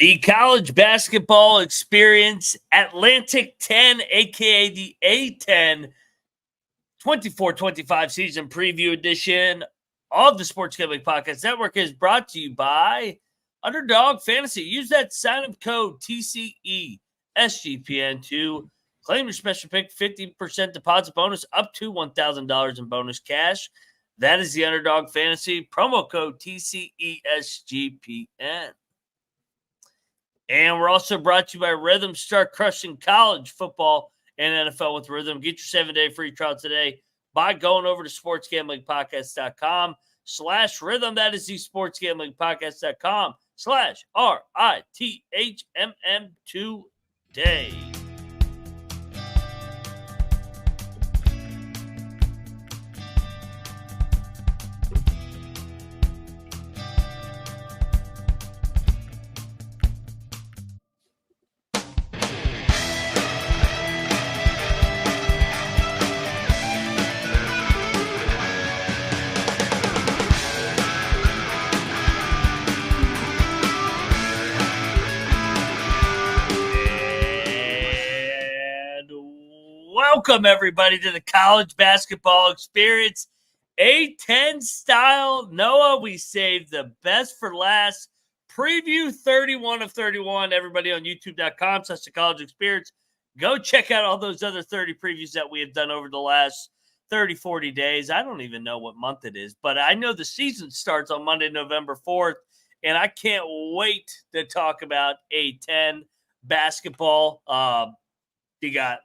The college basketball experience Atlantic 10, a.k.a. the A10 24-25 season preview edition of the Sports Gambling Podcast Network is brought to you by Underdog Fantasy. Use that sign-up code TCESGPN to claim your special pick, 50% deposit bonus up to $1,000 in bonus cash. That is the Underdog Fantasy promo code TCESGPN. And we're also brought to you by Rhythm. Start crushing college football and NFL with Rhythm. Get your 7-day free trial today by going over to sportsgamblingpodcast.com/rhythm. That is the sportsgamblingpodcast.com/RITHMM today. Welcome, everybody, to the college basketball experience. A10 style. Noah, we saved the best for last. Preview 31 of 31. Everybody on youtube.com/the college experience. Go check out all those other 30 previews that we have done over the last 30, 40 days. I don't even know what month it is, but I know the season starts on Monday, November 4th, and I can't wait to talk about A10 basketball.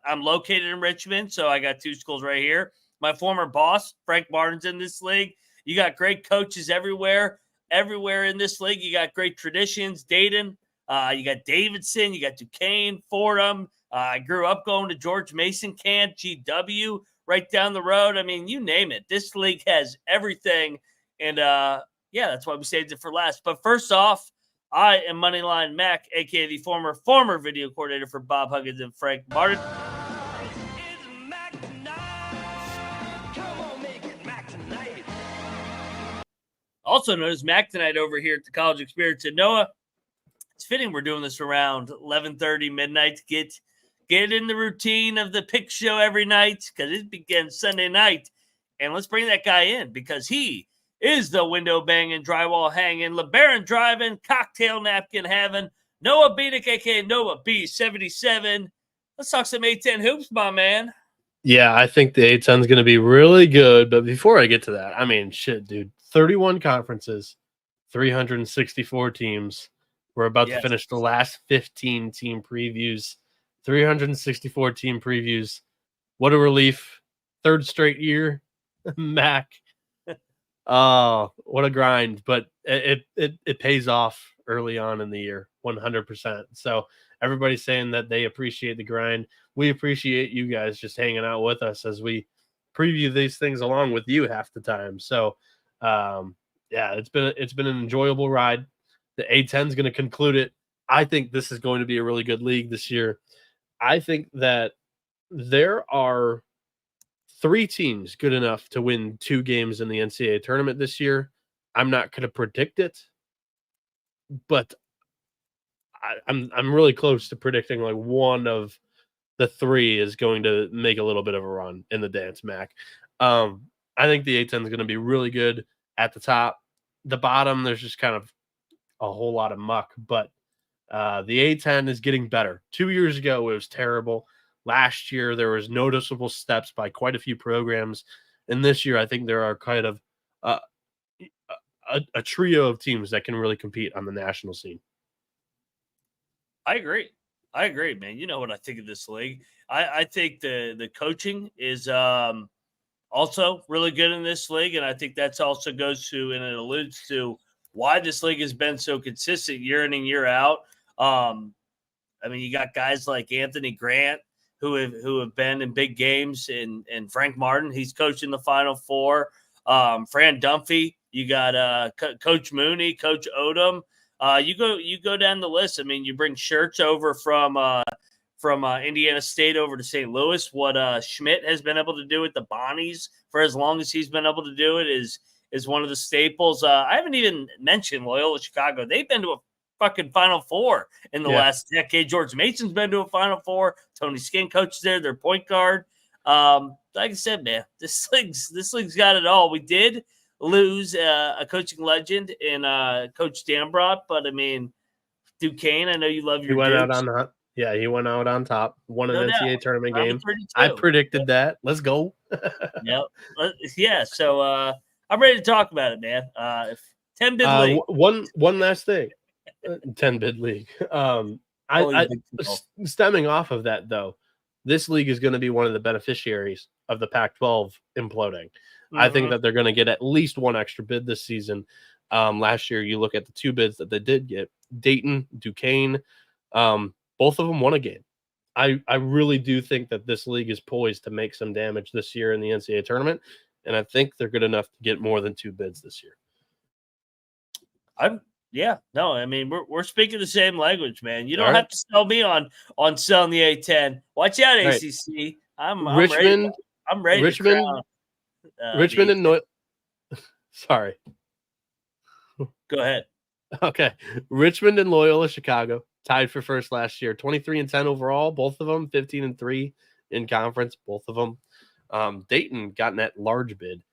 I'm located in Richmond, so I got two schools right here. My former boss, Frank Martin's in this league. You got great coaches everywhere in this league. You got great traditions. Dayton, you got Davidson, you got Duquesne, Fordham. I grew up going to George Mason Camp, GW, right down the road. I mean, you name it. This league has everything, and that's why we saved it for last. But first off, I am Moneyline Mac, a.k.a. the former video coordinator for Bob Huggins and Frank Martin. Also known as Mac Tonight over here at the College Experience. And Noah, it's fitting we're doing this around 11:30 midnight to get in the routine of the pick show every night because it begins Sunday night. And let's bring that guy in because he is the window banging, drywall hanging, LeBaron driving, cocktail napkin having, Noah Bieniek, a.k.a. Noah B77. Let's talk some A10 hoops, my man. Yeah, I think the A10 is going to be really good. But before I get to that, I mean, shit, dude. 31 conferences, 364 teams. We're about to finish the last 15 team previews, 364 team previews. What a relief. Third straight year, Mac. Oh, what a grind. But it pays off early on in the year, 100%. So everybody's saying that they appreciate the grind. We appreciate you guys just hanging out with us as we preview these things along with you half the time. So, it's been an enjoyable ride. The A10 is going to conclude it. I think this is going to be a really good league this year. I think that there are 3 teams good enough to win 2 games in the NCAA tournament this year. I'm not going to predict it, but I'm really close to predicting like one of the 3 is going to make a little bit of a run in the dance, Mac. I think the A10 is going to be really good at the top. The bottom, there's just kind of a whole lot of muck, but the A10 is getting better. 2 years ago, it was terrible. Last year, there was noticeable steps by quite a few programs. And this year, I think there are kind of a trio of teams that can really compete on the national scene. I agree, man. You know what I think of this league. I think the coaching is also really good in this league, and I think that's also goes to and it alludes to why this league has been so consistent year in and year out. I mean, you got guys like Anthony Grant who have been in big games, and Frank Martin, he's coached in the Final Four. Fran Dunphy, you got Coach Mooney, Coach Odom. You go down the list. I mean, you bring Schertz over from Indiana State over to St. Louis. What Schmidt has been able to do with the Bonnies for as long as he's been able to do it is one of the staples. I haven't even mentioned Loyola Chicago. They've been to fucking Final Four in the Yeah. last decade. George Mason's been to a Final Four. Tony Skinn coaches there, their point guard. Like I said, man, this league's got it all. We did lose a coaching legend in Coach Dambrot, but I mean, Duquesne, I know you love your He went out Dukes. on top. Yeah, he went out on top. Won an No doubt. NCAA tournament Round game. of 32. I predicted that. Let's go. Yep. Yeah. So I'm ready to talk about it, man. 10 bid league. One last thing. 10 bid league. Stemming off of that though, this league is going to be one of the beneficiaries of the Pac-12 imploding. Mm-hmm. I think that they're going to get at least one extra bid this season. Last year, you look at the 2 bids that they did get, Dayton, Duquesne, both of them won a game. I really do think that this league is poised to make some damage this year in the NCAA tournament, and I think they're good enough to get more than 2 bids this year. I mean, we're speaking the same language, man. You don't have to sell me on selling the A10. Watch out, ACC. I'm Richmond. I'm ready. Richmond. Richmond and Sorry. Go ahead. Okay. Richmond and Loyola Chicago tied for first last year. 23-10 overall. Both of them 15-3 in conference. Both of them. Dayton got in that large bid,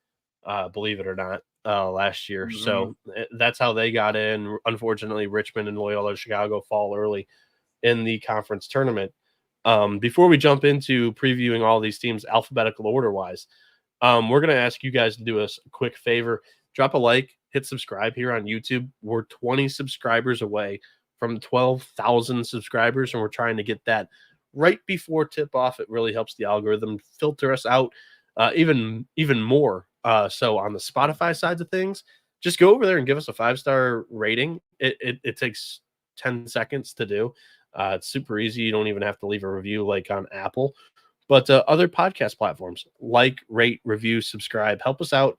believe it or not, last year. Mm-hmm. So that's how they got in. Unfortunately, Richmond and Loyola Chicago fall early in the conference tournament. Before we jump into previewing all these teams alphabetical order-wise, we're going to ask you guys to do us a quick favor. Drop a like, hit subscribe here on YouTube. We're 20 subscribers away from 12,000 subscribers, and we're trying to get that right before tip-off. It really helps the algorithm filter us out even more. So on the Spotify sides of things, just go over there and give us a 5-star rating. It takes 10 seconds to do. It's super easy. You don't even have to leave a review like on Apple. But other podcast platforms, like, rate, review, subscribe. Help us out.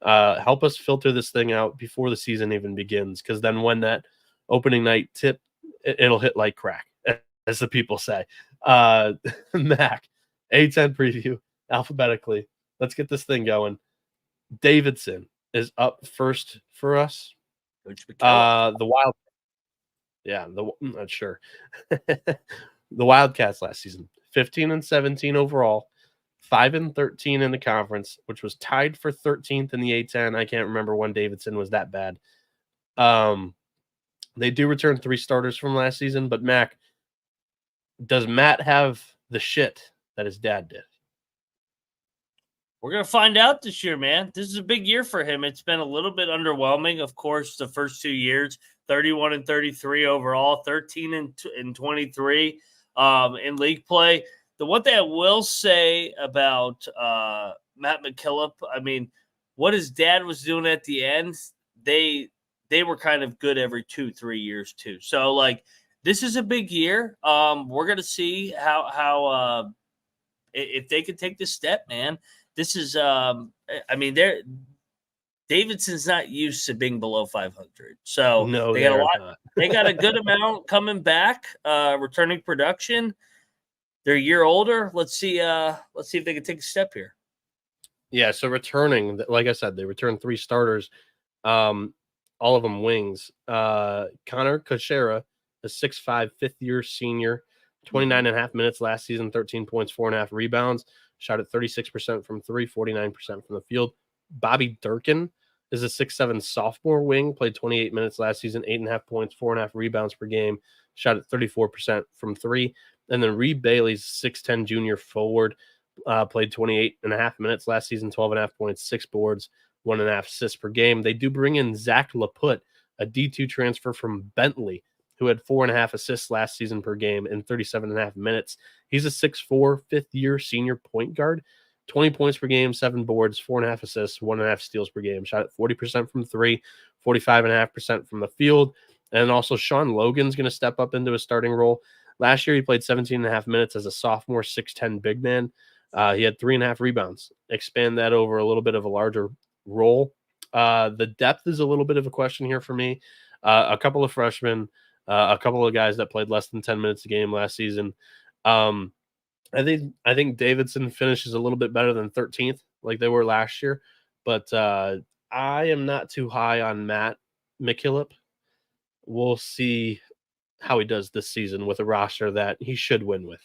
Help us filter this thing out before the season even begins, because then when that opening night tip, it'll hit like crack, as the people say. Mac, A10 preview alphabetically. Let's get this thing going. Davidson is up first for us. The Wild. Yeah, not sure. The Wildcats last season, 15-17 overall, 5-13 in the conference, which was tied for 13th in the A10. I can't remember when Davidson was that bad. They do return 3 starters from last season, but Mac, does Matt have the shit that his dad did? We're going to find out this year, man. This is a big year for him. It's been a little bit underwhelming, of course, the first 2 years, 31-33 overall, 13-23 in league play. The one thing I will say about Matt McKillop, I mean, what his dad was doing at the end, they were kind of good every 2-3 years too. So, like, this is a big year. We're going to see how if they can take this step, man. This is, I mean, Davidson's not used to being below 500, so no, they got a lot. They got a good amount coming back, returning production. They're a year older. Let's see if they can take a step here. Yeah, so returning, like I said, they returned 3 starters, all of them wings. Connor Kuchera, a 6'5", fifth-year senior, 29.5 minutes last season, 13 points, 4.5 rebounds. Shot at 36% from 3, 49% from the field. Bobby Durkin is a 6'7" sophomore wing, played 28 minutes last season, 8.5 points, 4.5 rebounds per game. Shot at 34% from 3. And then Reed Bailey's 6'10" junior forward, played 28.5 minutes last season, 12.5 points, 6 boards, 1.5 assists per game. They do bring in Zach Laput, a D2 transfer from Bentley, who had 4.5 assists last season per game in 37.5 minutes. He's a 6'4", fifth-year senior point guard, 20 points per game, 7 boards, 4.5 assists, 1.5 steals per game. Shot at 40% from 3, 45.5% from the field. And also Sean Logan's going to step up into a starting role. Last year, he played 17.5 minutes as a sophomore 6'10" big man. He had 3.5 rebounds. Expand that over a little bit of a larger role. The depth is a little bit of a question here for me. A couple of freshmen, a couple of guys that played less than 10 minutes a game last season. I think Davidson finishes a little bit better than 13th, like they were last year. But I am not too high on Matt McKillop. we'll see how he does this season with a roster that he should win with.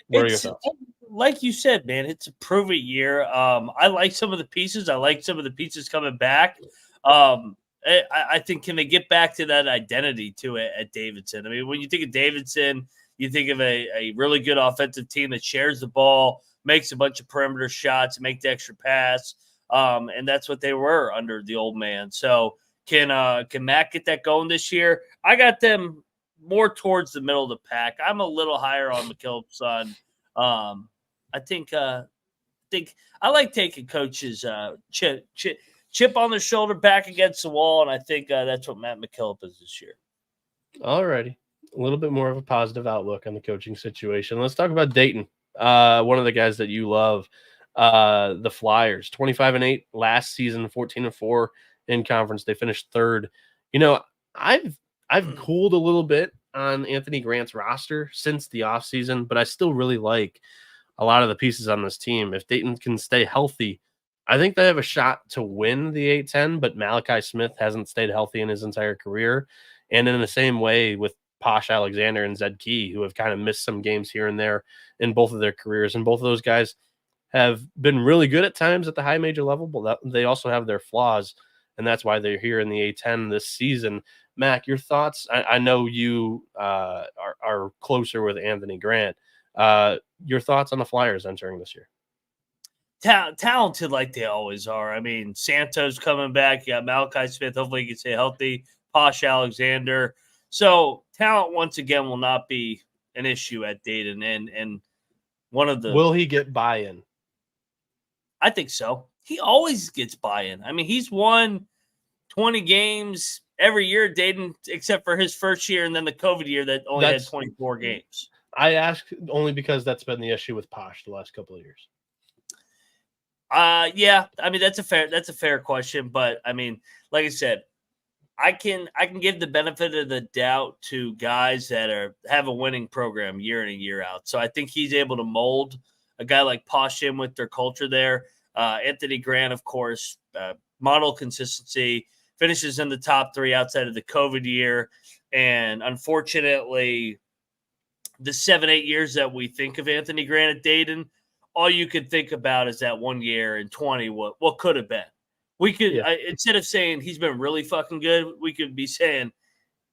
What are your thoughts? Like you said, man, it's a prove it year. I like some of the pieces. I like some of the pieces coming back. I think, can they get back to that identity to it at Davidson? I mean, when you think of Davidson, you think of a really good offensive team that shares the ball, makes a bunch of perimeter shots, make the extra pass. And that's what they were under the old man. So can Matt get that going this year? I got them more towards the middle of the pack. I'm a little higher on McKillop's son. I think I like taking coaches chip on their shoulder, back against the wall, and I think that's what Matt McKillop is this year. Alrighty, a little bit more of a positive outlook on the coaching situation. Let's talk about Dayton. One of the guys that you love, the Flyers, 25-8 last season, 14-4 in conference. They finished third. You know, I've cooled a little bit on Anthony Grant's roster since the offseason, but I still really like a lot of the pieces on this team. If Dayton can stay healthy, I think they have a shot to win the A10, but Malachi Smith hasn't stayed healthy in his entire career. And in the same way with Posh Alexander and Zed Key, who have kind of missed some games here and there in both of their careers. And both of those guys have been really good at times at the high major level, but they also have their flaws. And that's why they're here in the A10 this season. Mac, your thoughts? I know you are closer with Anthony Grant. Your thoughts on the Flyers entering this year? Talented like they always are. I mean, Santos coming back. You got Malachi Smith. Hopefully he can stay healthy. Posh Alexander. So talent once again will not be an issue at Dayton. And one of the will he get buy-in? I think so. He always gets buy-in. I mean, he's won 20 games every year at Dayton, except for his first year and then the COVID year that only had 24 games. I ask only because that's been the issue with Posh the last couple of years. Yeah. I mean, that's a fair question, but I mean, like I said, I can give the benefit of the doubt to guys that have a winning program year in and year out. So I think he's able to mold a guy like Posh in with their culture there. Anthony Grant, of course, model consistency, finishes in the top 3 outside of the COVID year. And unfortunately, the 7-8 years that we think of Anthony Grant at Dayton, all you could think about is that 1 year in 20, what could have been. We could, instead of saying he's been really fucking good, we could be saying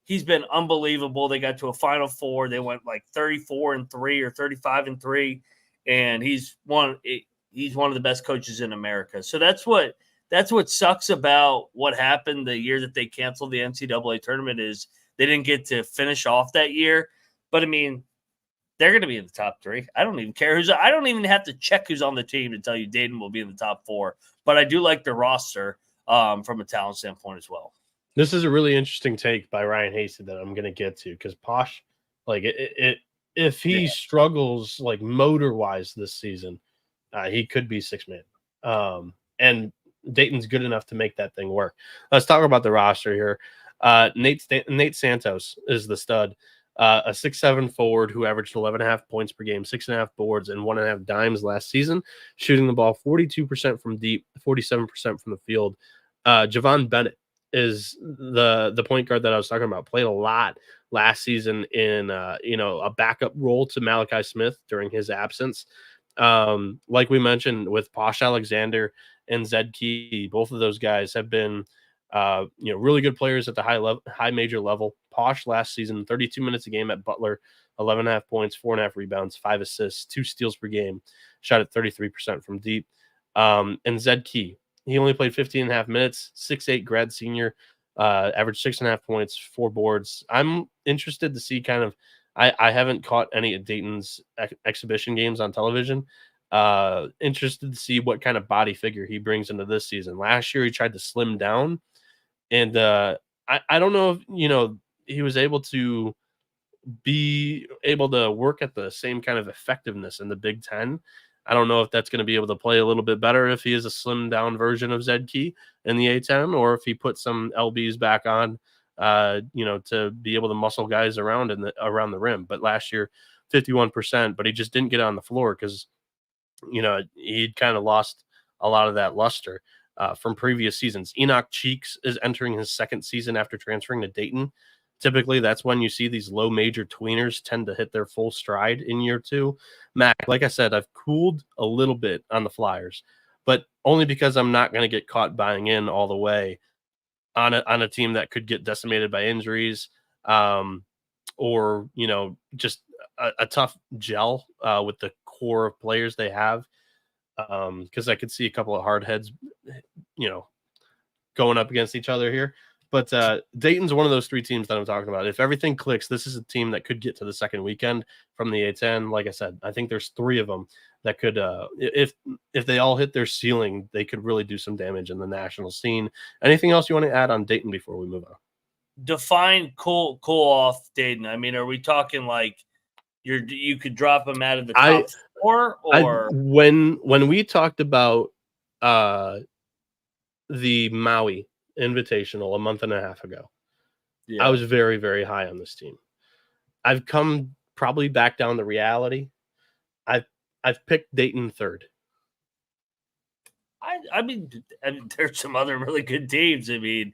he's been unbelievable. They got to a Final Four. They went like 34-3 or 35-3, and he's one of the best coaches in America. So that's what sucks about what happened the year that they canceled the NCAA tournament is they didn't get to finish off that year. But I mean, they're going to be in the top 3. I don't even care I don't even have to check who's on the team to tell you Dayton will be in the top 4. But I do like the roster from a talent standpoint as well. This is a really interesting take by Ryan Hasty that I'm going to get to because Posh, like if he struggles like motor wise this season, he could be 6-man. And Dayton's good enough to make that thing work. Let's talk about the roster here. Nate Santos is the stud. A 6'7" forward who averaged 11.5 points per game, 6.5 boards, and 1.5 dimes last season, shooting the ball 42% from deep, 47% from the field. Javon Bennett is the point guard that I was talking about. Played a lot last season in a backup role to Malachi Smith during his absence. Like we mentioned with Posh Alexander and Zed Key, both of those guys have been really good players at the high major level. Posh last season, 32 minutes a game at Butler, 11.5 points, 4.5 rebounds, 5 assists, 2 steals per game, shot at 33% from deep. And Zed Key, he only played 15.5 minutes, 6'8" grad senior, averaged 6.5 points, 4 boards. I'm interested to see kind of, I haven't caught any of Dayton's exhibition games on television. Interested to see what kind of body figure he brings into this season. Last year, he tried to slim down. And I don't know if, he was able to work at the same kind of effectiveness in the Big Ten. I don't know if that's going to be able to play a little bit better if he is a slimmed down version of Zed Key in the A10, or if he puts some LBs back on, to be able to muscle guys around around the rim. But last year, 51%, but he just didn't get on the floor because, he'd kind of lost a lot of that luster. from previous seasons. Enoch Cheeks is entering his second season after transferring to Dayton. Typically, that's when you see these low major tweeners tend to hit their full stride in year two. Mac, like I said, I've cooled a little bit on the Flyers, but only because I'm not going to get caught buying in all the way on a team that could get decimated by injuries, or just a tough gel with the core of players they have. Because I could see a couple of hard heads, going up against each other here. But Dayton's one of those three teams that I'm talking about. If everything clicks, this is a team that could get to the second weekend from the A10. Like I said, I think there's three of them that could, if they all hit their ceiling, they could really do some damage in the national scene. Anything else you want to add on Dayton before we move on? Define cool off Dayton. I mean, are we talking like you could drop them out of the top four, or when we talked about the Maui Invitational a month and a half ago, I was very, very high on this team. I've come probably back down to reality. I've picked Dayton third. I mean, there's some other really good teams. I mean,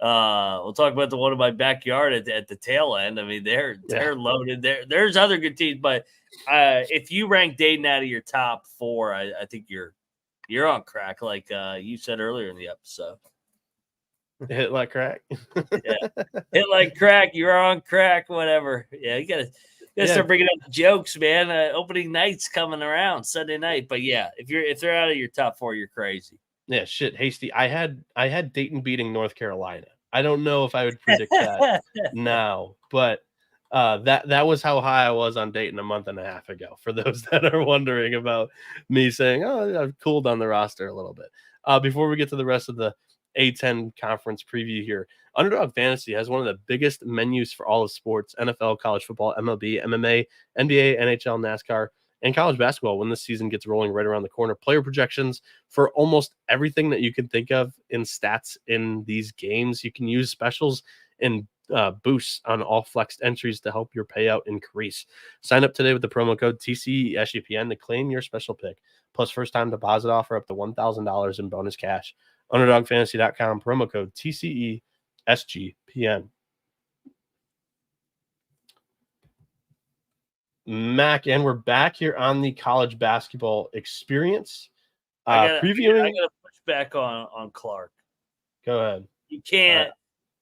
we'll talk about the one in my backyard at the tail end. I mean, they're loaded. There's other good teams, but if you rank Dayton out of your top four, I think you're on crack, like you said earlier in the episode. Hit like crack. Hit like crack. You're on crack. Whatever. Yeah, you gotta start bringing up jokes, man. Opening night's coming around Sunday night, but yeah, if they're out of your top four, you're crazy. Yeah, shit, Hasty. I had Dayton beating North Carolina. I don't know if I would predict that now, but that was how high I was on Dayton a month and a half ago. For those that are wondering about me saying, "Oh, I've cooled on the roster a little bit." Before we get to the rest of the A10 conference preview here, Underdog Fantasy has one of the biggest menus for all of sports: NFL, college football, MLB, MMA, NBA, NHL, NASCAR, and college basketball when this season gets rolling right around the corner. Player projections for almost everything that you can think of in stats in these games. You can use specials and boosts on all flexed entries to help your payout increase. Sign up today with the promo code TCESGPN to claim your special pick, plus first-time deposit offer up to $1,000 in bonus cash. UnderdogFantasy.com, promo code TCESGPN. Mac, and we're back here on the college basketball experience. Previewing. I gotta push back on Clark. Go ahead. You can't.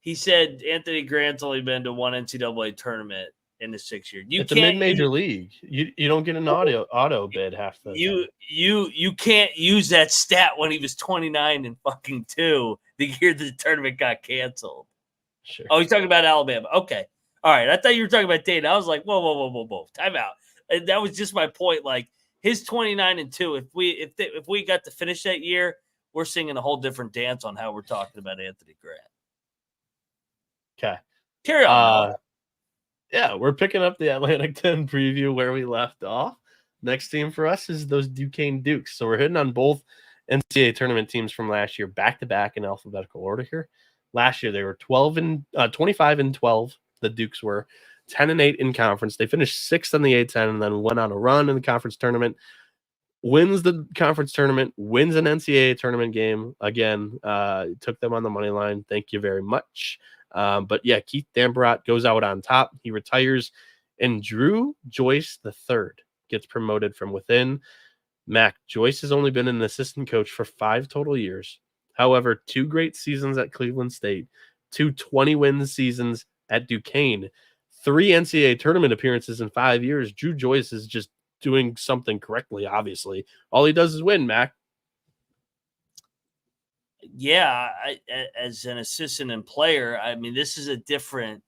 He said Anthony Grant's only been to one NCAA tournament in the 6 years. It's a mid-major league. You don't get an auto bid half the time. You can't use that stat when he was 29 and fucking 2 the year the tournament got canceled. Sure. Oh, he's talking about Alabama. Okay. All right. I thought you were talking about Dayton. I was like, whoa. Time out. And that was just my point. Like his 29 and 2. If we got to finish that year, we're singing a whole different dance on how we're talking about Anthony Grant. Okay. Carry on. Yeah, we're picking up the Atlantic 10 preview where we left off. Next team for us is those Duquesne Dukes. So we're hitting on both NCAA tournament teams from last year, back-to-back in alphabetical order here. Last year, they were 25 and 12. The Dukes were 10 and 8 in conference. They finished 6th on the A10 and then went on a run in the conference tournament. Wins the conference tournament, wins an NCAA tournament game. Again, took them on the money line. Thank you very much. But yeah, Keith Dambrot goes out on top. He retires, and Dru Joyce III gets promoted from within. Mac, Joyce has only been an assistant coach for 5 total years. However, 2 great seasons at Cleveland State, 2 20-win seasons at Duquesne, 3 NCAA tournament appearances in 5 years. Dru Joyce is just doing something correctly, obviously. All he does is win, Mac. Yeah, as an assistant and player, I mean, this is a different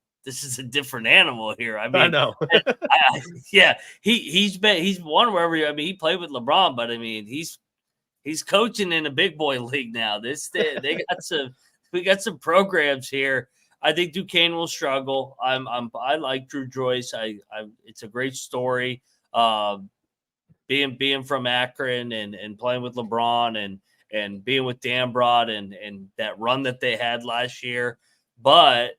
animal here. I mean, I know. he's won wherever. I mean, he played with LeBron, but I mean, he's coaching in a big boy league now. We got some programs here. I think Duquesne will struggle. I like Dru Joyce. It's a great story. Being from Akron and playing with LeBron and being with Dambrot and that run that they had last year. But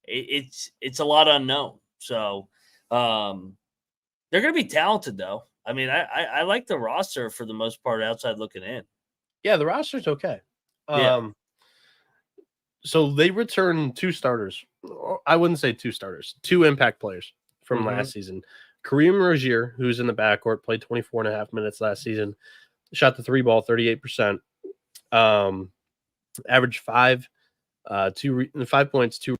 it's a lot unknown. So they're going to be talented, though. I mean, I like the roster for the most part outside looking in. Yeah, the roster's okay. Yeah. So they returned 2 starters. I wouldn't say 2 starters, 2 impact players from last season. Kareem Rozier, who's in the backcourt, played 24.5 minutes last season, shot the 3 ball 38%, averaged 5 points, 2.5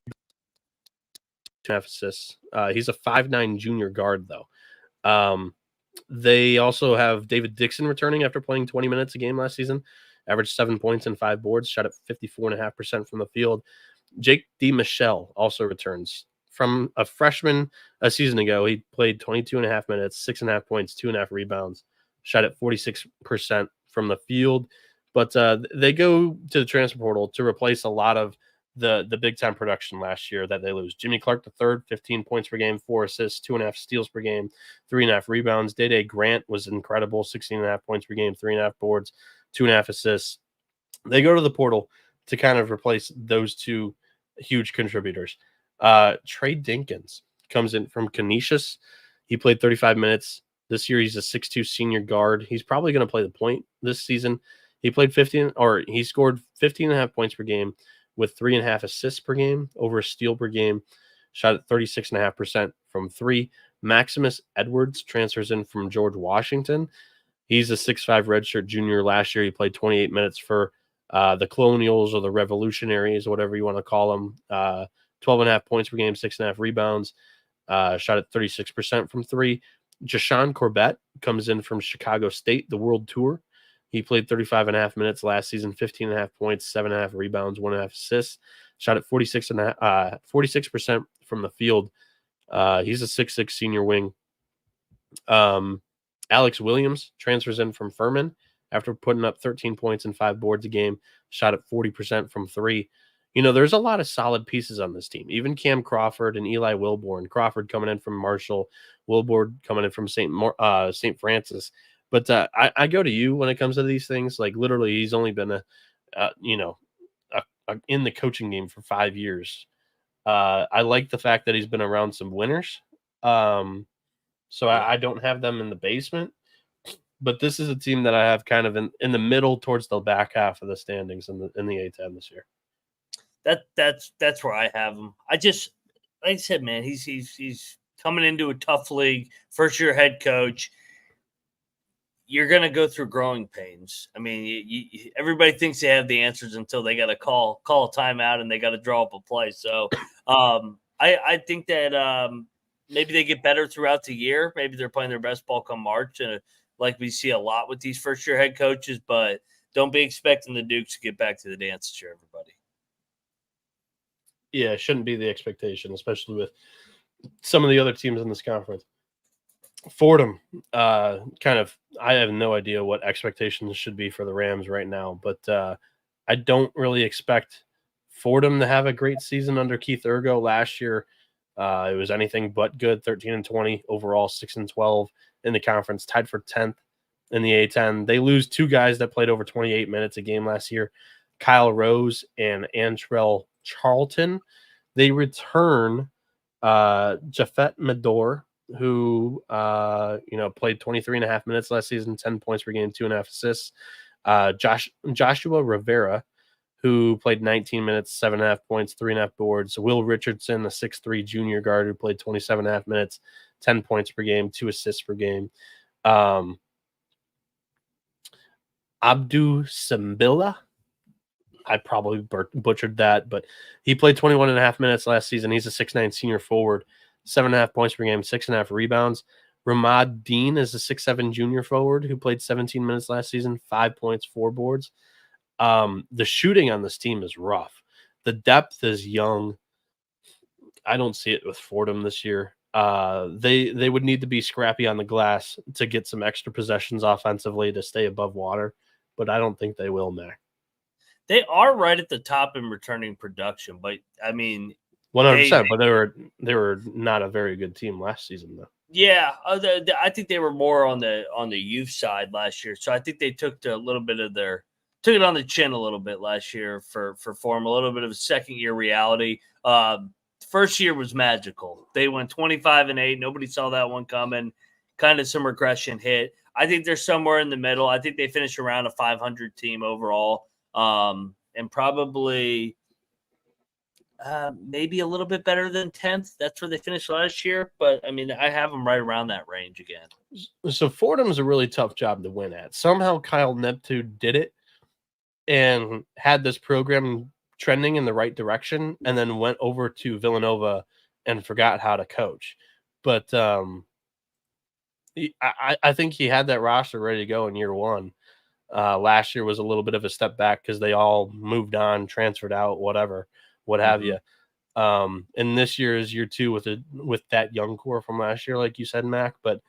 assists. He's a 5'9" junior guard, though. They also have David Dixon returning after playing 20 minutes a game last season, averaged 7 points and 5 boards, shot at 54.5% from the field. Jake DiMichele also returns from a freshman a season ago. He played 22.5 minutes, 6.5 points, 2.5 rebounds, shot at 46% from the field. But they go to the transfer portal to replace a lot of the big time production last year that they lose. Jimmy Clark III, 15 points per game, 4 assists, 2.5 steals per game, 3.5 rebounds. Day Grant was incredible, 16.5 points per game, 3.5 boards, 2.5 assists. They go to the portal to kind of replace those 2 huge contributors. Trey Dinkins comes in from Canisius. He played 35 minutes. This year he's a 6'2" senior guard. He's probably going to play the point this season. He scored 15.5 points per game with 3.5 assists per game, over a steal per game, shot at 36.5% from 3. Maximus Edwards transfers in from George Washington. He's a 6'5" redshirt junior. Last year he played 28 minutes for the Colonials or the Revolutionaries, whatever you want to call them. 12.5 points per game, 6.5 rebounds, shot at 36% from 3. Jashawn Corbett comes in from Chicago State, the World Tour. He played 35.5 minutes last season, 15.5 points, 7.5 rebounds, 1.5 assists, shot at 46% from the field. He's a 6'6" senior wing. Alex Williams transfers in from Furman after putting up 13 points and 5 boards a game, shot at 40% from 3. There's a lot of solid pieces on this team. Even Cam Crawford and Eli Wilborn. Crawford coming in from Marshall, Wilborn coming in from St. Francis. But I go to you when it comes to these things. Like, literally, he's only been in the coaching game for 5 years. I like the fact that he's been around some winners. So I don't have them in the basement. But this is a team that I have kind of in the middle towards the back half of the standings in the A10 this year. That's where I have him. I just, like I said, man, he's coming into a tough league, first year head coach. You're going to go through growing pains. I mean, everybody thinks they have the answers until they got to call a timeout and they got to draw up a play. So I think that maybe they get better throughout the year. Maybe they're playing their best ball come March, and like we see a lot with these first year head coaches. But don't be expecting the Dukes to get back to the dance this year, everybody. Yeah, it shouldn't be the expectation, especially with some of the other teams in this conference. Fordham, I have no idea what expectations should be for the Rams right now, but I don't really expect Fordham to have a great season under Keith Ergo. Last year, it was anything but good, 13-20 overall, 6-12 in the conference, tied for 10th in the A10. They lose 2 guys that played over 28 minutes a game last year, Kyle Rose and Antrell Charlton. They return Jafet Medor, who played 23.5 minutes last season, 10 points per game, 2.5 assists. Joshua Rivera, who played 19 minutes, 7.5 points, 3.5 boards. Will Richardson, a 6'3" junior guard who played 27.5 minutes, 10 points per game, 2 assists per game. Abdu Sambilla, I probably butchered that, but he played 21.5 minutes last season. He's a 6'9" senior forward, 7.5 points per game, 6.5 rebounds. Ramad Dean is a 6'7" junior forward who played 17 minutes last season, 5 points, 4 boards. The shooting on this team is rough. The depth is young. I don't see it with Fordham this year. They would need to be scrappy on the glass to get some extra possessions offensively to stay above water, but I don't think they will, Mac. They are right at the top in returning production, but I mean, 100%. But they were not a very good team last season, though. Yeah, I think they were more on the youth side last year, so I think they took it on the chin a little bit last year for Fordham, a little bit of a second year reality. First year was magical. They went 25-8. Nobody saw that one coming. Kind of some regression hit. I think they're somewhere in the middle. I think they finish around a 500 team overall, and probably maybe a little bit better than 10th. That's where they finished last year. But, I mean, I have them right around that range again. So Fordham's a really tough job to win at. Somehow Kyle Neptune did it and had this program trending in the right direction and then went over to Villanova and forgot how to coach. But I think he had that roster ready to go in year one. Last year was a little bit of a step back because they all moved on, transferred out, what have you. And this year is year two with that young core from last year, like you said, Mac. But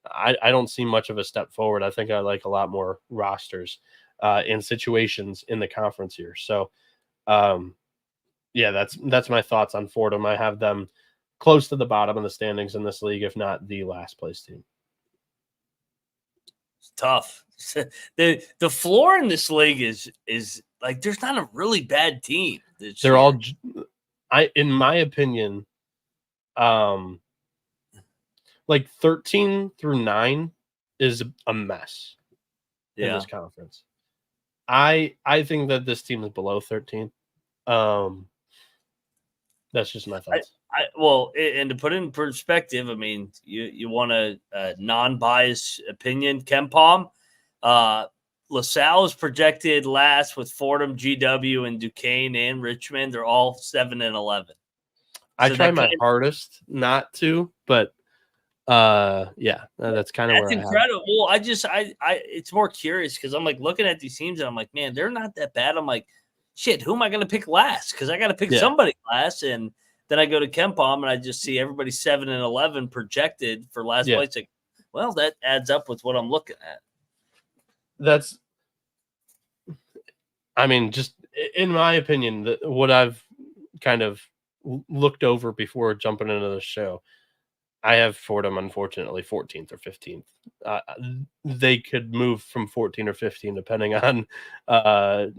I don't see much of a step forward. I think I like a lot more rosters in situations in the conference here. So, yeah, that's my thoughts on Fordham. I have them close to the bottom of the standings in this league, if not the last place team. It's tough. The floor in this league is like there's not a really bad team. They're all, in my opinion, like 13 through 9 is a mess in this conference. I think that this team is below 13. That's just my thoughts. Well, and to put it in perspective, I mean, you want a non-biased opinion, KenPom. LaSalle is projected last with Fordham, GW, and Duquesne and Richmond. They're all 7-11. I try my hardest not to, but yeah, that's kind of that's incredible. Well, I it's more curious because I'm like looking at these teams and I'm like, man, they're not that bad. I'm like, shit, who am I going to pick last? Because I got to pick somebody last, and then I go to KenPom and I just see everybody 7-11 projected for last place. Like, well, that adds up with what I'm looking at. I mean, just in my opinion, what I've kind of looked over before jumping into the show, I have Fordham, unfortunately, 14th or 15th. They could move from 14 or 15 depending on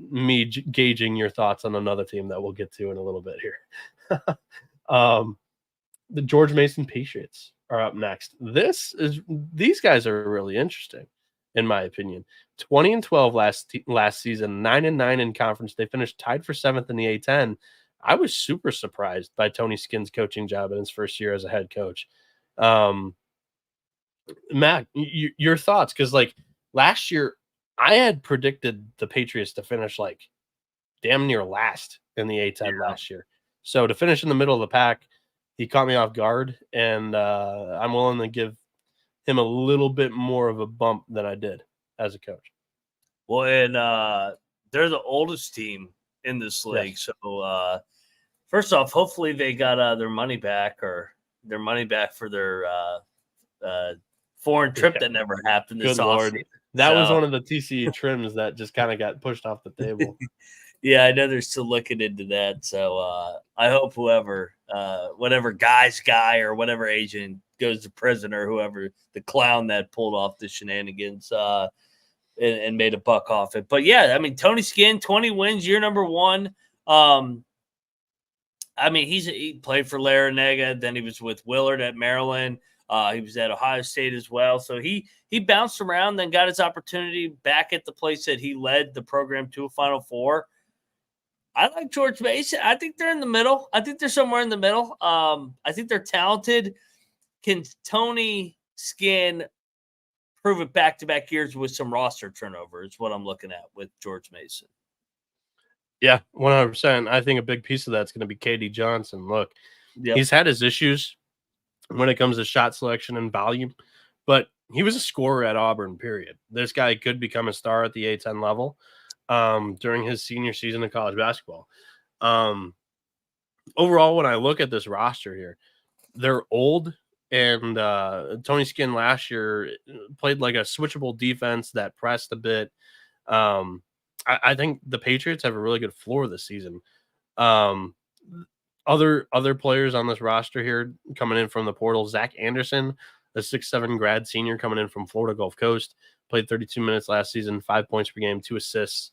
me gauging your thoughts on another team that we'll get to in a little bit here. The George Mason Patriots are up next. These guys are really interesting, in my opinion. 20-12 last season, 9-9 in conference. They finished tied for 7th in the A10. I was super surprised by Tony Skinn's coaching job in his first year as a head coach. Matt, your thoughts? Because like last year, I had predicted the Patriots to finish like damn near last in the A10 last year. So to finish in the middle of the pack, he caught me off guard, and I'm willing to give him a little bit more of a bump than I did as a coach. Well, and they're the oldest team in this league. Yes. So first off, hopefully they got their money back for their foreign trip that never happened this offseason. That was one of the TCU trims that just kind of got pushed off the table. Yeah, I know they're still looking into that. So I hope whatever guy's guy or whatever agent goes to prison or whoever the clown that pulled off the shenanigans and made a buck off it. But yeah, I mean, Tony Skinn, 20 wins, year number 1. I mean, he played for Larinaga, then he was with Willard at Maryland. He was at Ohio State as well. So he bounced around, then got his opportunity back at the place that he led the program to a Final Four. I like George Mason. I think they're in the middle. I think they're somewhere in the middle. I think they're talented. Can Tony Skinn prove it back-to-back years with some roster turnover is what I'm looking at with George Mason. Yeah, 100%. I think a big piece of that's going to be KD Johnson. Look, he's had his issues when it comes to shot selection and volume, but he was a scorer at Auburn, period. This guy could become a star at the A10 level during his senior season of college basketball. Overall, when I look at this roster here, they're old, and Tony Skinn last year played like a switchable defense that pressed a bit. I think the Patriots have a really good floor this season. Other players on this roster here coming in from the portal, Zach Anderson, a 6'7" grad senior coming in from Florida Gulf Coast, played 32 minutes last season, 5 points per game, 2 assists.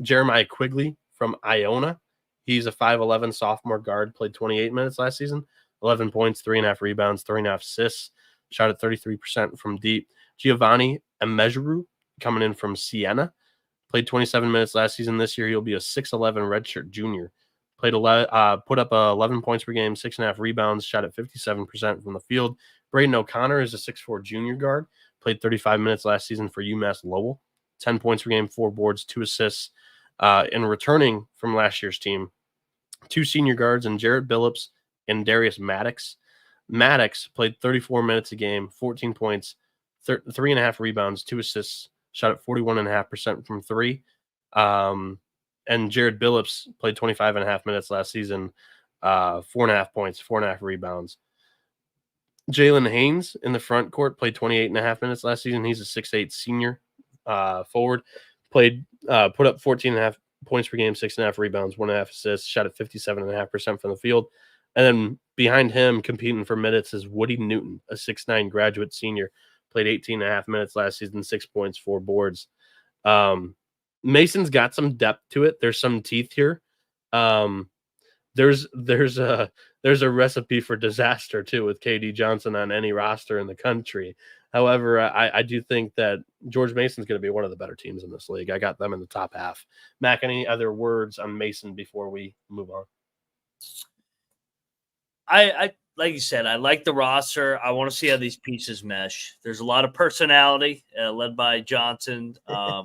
Jeremiah Quigley from Iona, he's a 5'11" sophomore guard, played 28 minutes last season, 11 points, 3.5 rebounds, 3.5 assists, shot at 33% from deep. Giovanni Emejeru coming in from Siena. Played 27 minutes last season. This year, he'll be a 6'11 redshirt junior. Put up 11 points per game, 6.5 rebounds, shot at 57% from the field. Braden O'Connor is a 6'4 junior guard. Played 35 minutes last season for UMass Lowell. 10 points per game, 4 boards, 2 assists. And returning from last year's team, 2 senior guards and Jarrett Billups and Darius Maddox. Maddox played 34 minutes a game, 14 points, 3.5 rebounds, 2 assists, shot at 41.5% from 3. And Jared Billups played 25.5 minutes last season, 4.5 points, 4.5 rebounds. Jalen Haynes in the front court played 28.5 minutes last season. He's a 6'8 senior forward. Put up 14.5 points per game, 6.5 rebounds, 1.5 assists, shot at 57.5% from the field. And then behind him, competing for minutes, is Woody Newton, a 6'9 graduate senior. Played 18.5 minutes last season, 6 points, 4 boards. Mason's got some depth to it. There's some teeth here. There's a recipe for disaster too with KD Johnson on any roster in the country. However, I do think that George Mason's going to be one of the better teams in this league. I got them in the top half. Mac, any other words on Mason before we move on? I like you said, I like the roster. I want to see how these pieces mesh. There's a lot of personality led by Johnson. I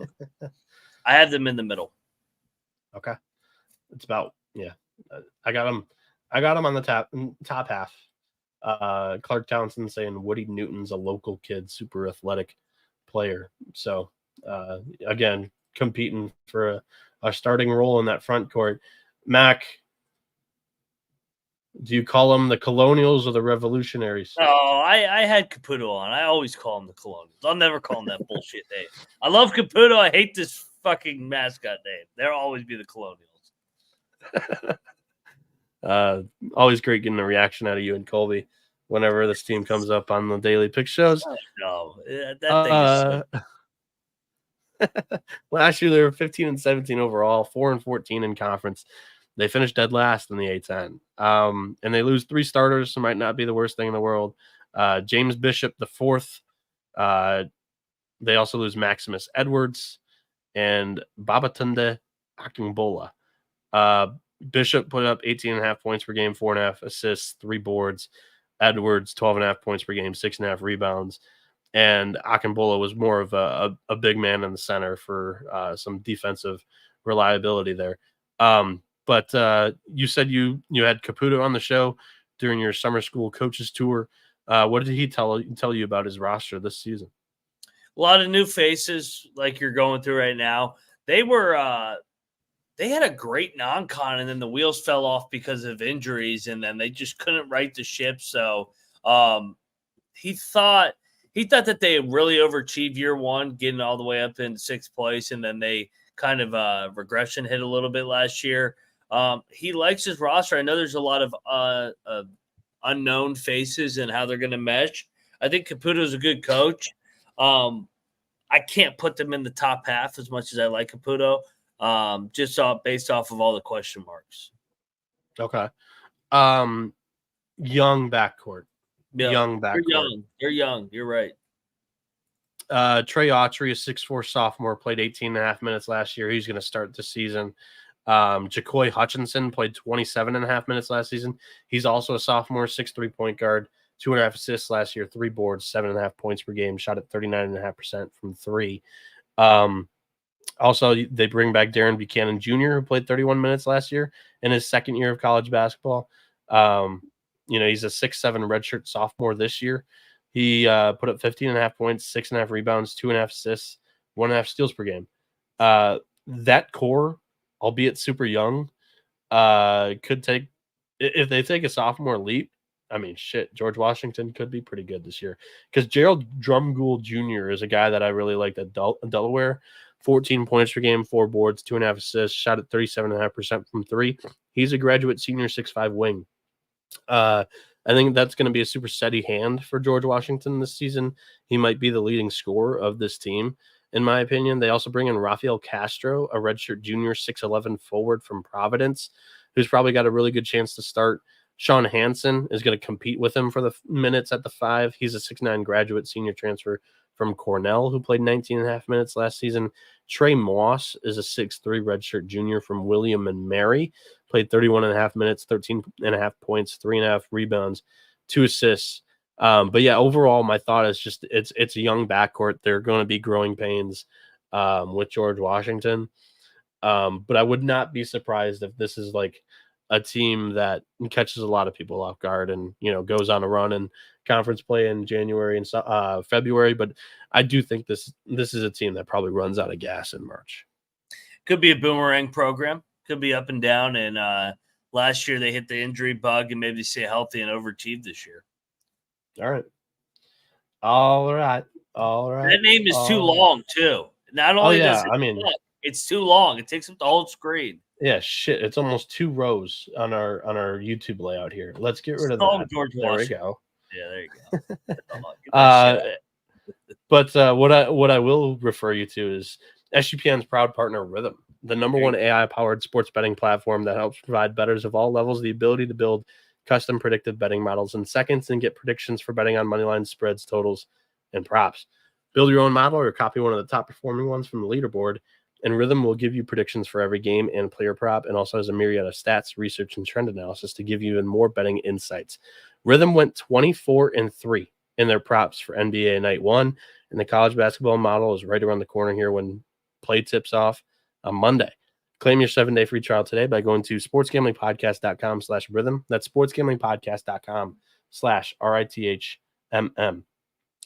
have them in the middle. Okay, it's about I got them on the top half. Clark Townsend saying Woody Newton's a local kid, super athletic player. So again, competing for a starting role in that front court. Mac, do you call them the Colonials or the Revolutionaries? Oh, I had Caputo on. I always call them the Colonials. I'll never call them that bullshit name. I love Caputo. I hate this fucking mascot name. They'll always be the Colonials. Always great getting a reaction out of you and Colby whenever this team comes up on the daily pick shows. No, that thing is last year they were 15-17 overall, 4-14 in conference. They finished dead last in the A10. And they lose 3 starters, so might not be the worst thing in the world. James Bishop the fourth. They also lose Maximus Edwards and Babatunde Akingbola. Bishop put up 18.5 points per game, 4.5 assists, 3 boards. Edwards, 12.5 points per game, 6.5 rebounds. And Akingbola was more of a big man in the center for some defensive reliability there. But you said you had Caputo on the show during your summer school coaches tour. What did he tell you about his roster this season? A lot of new faces like you're going through right now. They had a great non-con, and then the wheels fell off because of injuries, and then they just couldn't right the ship. So he thought that they really overachieved year one, getting all the way up in 6th place, and then they kind of regression hit a little bit last year. He likes his roster. I know there's a lot of unknown faces and how they're going to mesh. I think Caputo's a good coach. I can't put them in the top half as much as I like Caputo. Just based off of all the question marks. Okay. Young backcourt. Yeah, young backcourt. They're young. You're right. Trey Autry, a 6'4 sophomore, played 18.5 minutes last year. He's going to start the season. Jacoy Hutchinson played 27.5 minutes last season. He's also a sophomore, 6'3 point guard, 2.5 assists last year, 3 boards, 7.5 points per game, shot at 39.5% from 3. Also, they bring back Darren Buchanan Jr., who played 31 minutes last year in his second year of college basketball. He's a 6'7 redshirt sophomore this year. He put up 15.5 points, 6.5 rebounds, 2.5 assists, 1.5 steals per game. That core, albeit super young, could take, if they take a sophomore leap, I mean, shit, George Washington could be pretty good this year. Because Gerald Drumgoole Jr. is a guy that I really liked at Delaware. 14 points per game, 4 boards, 2.5 assists, shot at 37.5% from 3. He's a graduate senior 6'5 wing. I think that's going to be a super steady hand for George Washington this season. He might be the leading scorer of this team, in my opinion. They also bring in Rafael Castro, a redshirt junior 6'11 forward from Providence, who's probably got a really good chance to start. Sean Hansen is going to compete with him for the minutes at the 5. He's a 6'9 graduate senior transfer from Cornell, who played 19.5 minutes last season. Trey Moss is a 6'3" redshirt junior from William and Mary, played 31.5 minutes, 13.5 points, 3.5 rebounds, 2 assists. But yeah, overall, my thought is just it's a young backcourt. They're going to be growing pains with George Washington. But I would not be surprised if this is like a team that catches a lot of people off guard and, goes on a run in conference play in January and February. But I do think this is a team that probably runs out of gas in March. Could be a boomerang program. Could be up and down. And last year they hit the injury bug and maybe stay healthy and overachieve this year. All right. That name is too long too. Not only does it's too long. It takes up the whole screen. Yeah, shit. It's almost 2 rows on our YouTube layout here. Let's get rid of that. George there Washington. We go. Yeah, there you go. But what I will refer you to is SGPN's proud partner, Rhythm, the number one AI-powered sports betting platform that helps provide bettors of all levels the ability to build custom predictive betting models in seconds and get predictions for betting on money lines, spreads, totals, and props. Build your own model or copy one of the top performing ones from the leaderboard, and Rhythm will give you predictions for every game and player prop, and also has a myriad of stats, research, and trend analysis to give you even more betting insights. Rhythm went 24-3 in their props for NBA Night 1, and the college basketball model is right around the corner here when play tips off on Monday. Claim your 7-day free trial today by going to sportsgamblingpodcast.com/rhythm. That's sportsgamblingpodcast.com/RITHMM.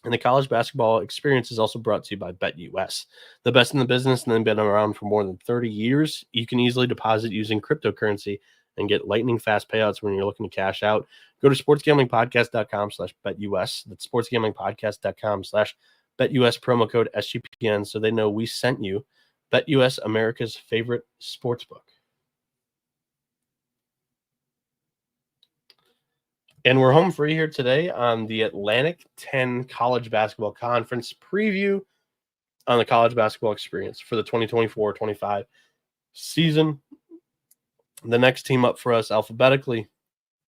And the college basketball experience is also brought to you by BetUS, the best in the business, and they've been around for more than 30 years. You can easily deposit using cryptocurrency and get lightning fast payouts when you're looking to cash out. Go to sportsgamblingpodcast.com/BetUS. That's sportsgamblingpodcast.com/BetUS, promo code SGPN, so they know we sent you. BetUS, America's favorite sportsbook. And we're home free here today on the Atlantic 10 College Basketball Conference preview on the college basketball experience for the 2024-25 season. The next team up for us alphabetically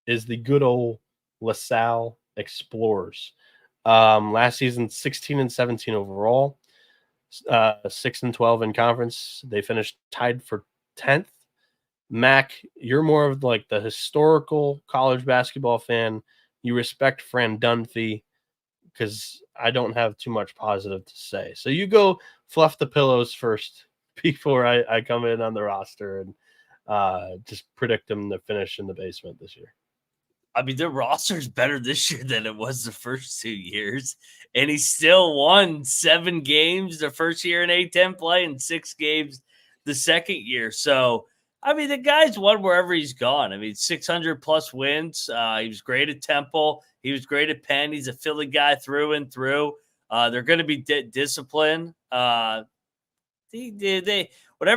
is the good old LaSalle Explorers. Last season, 16-17 overall, 6-12 in conference. They finished tied for 10th. Mac, you're more of like the historical college basketball fan. You respect Fran Dunphy because I don't have too much positive to say. So you go fluff the pillows first before I come in on the roster and just predict them to finish in the basement this year. I mean, their roster is better this year than it was the first 2 years. And he still won 7 games the first year in A10 play and 6 games the second year. So, I mean, the guy's won wherever he's gone. I mean, 600-plus wins. He was great at Temple. He was great at Penn. He's a Philly guy through and through. They're going to be disciplined. Whatever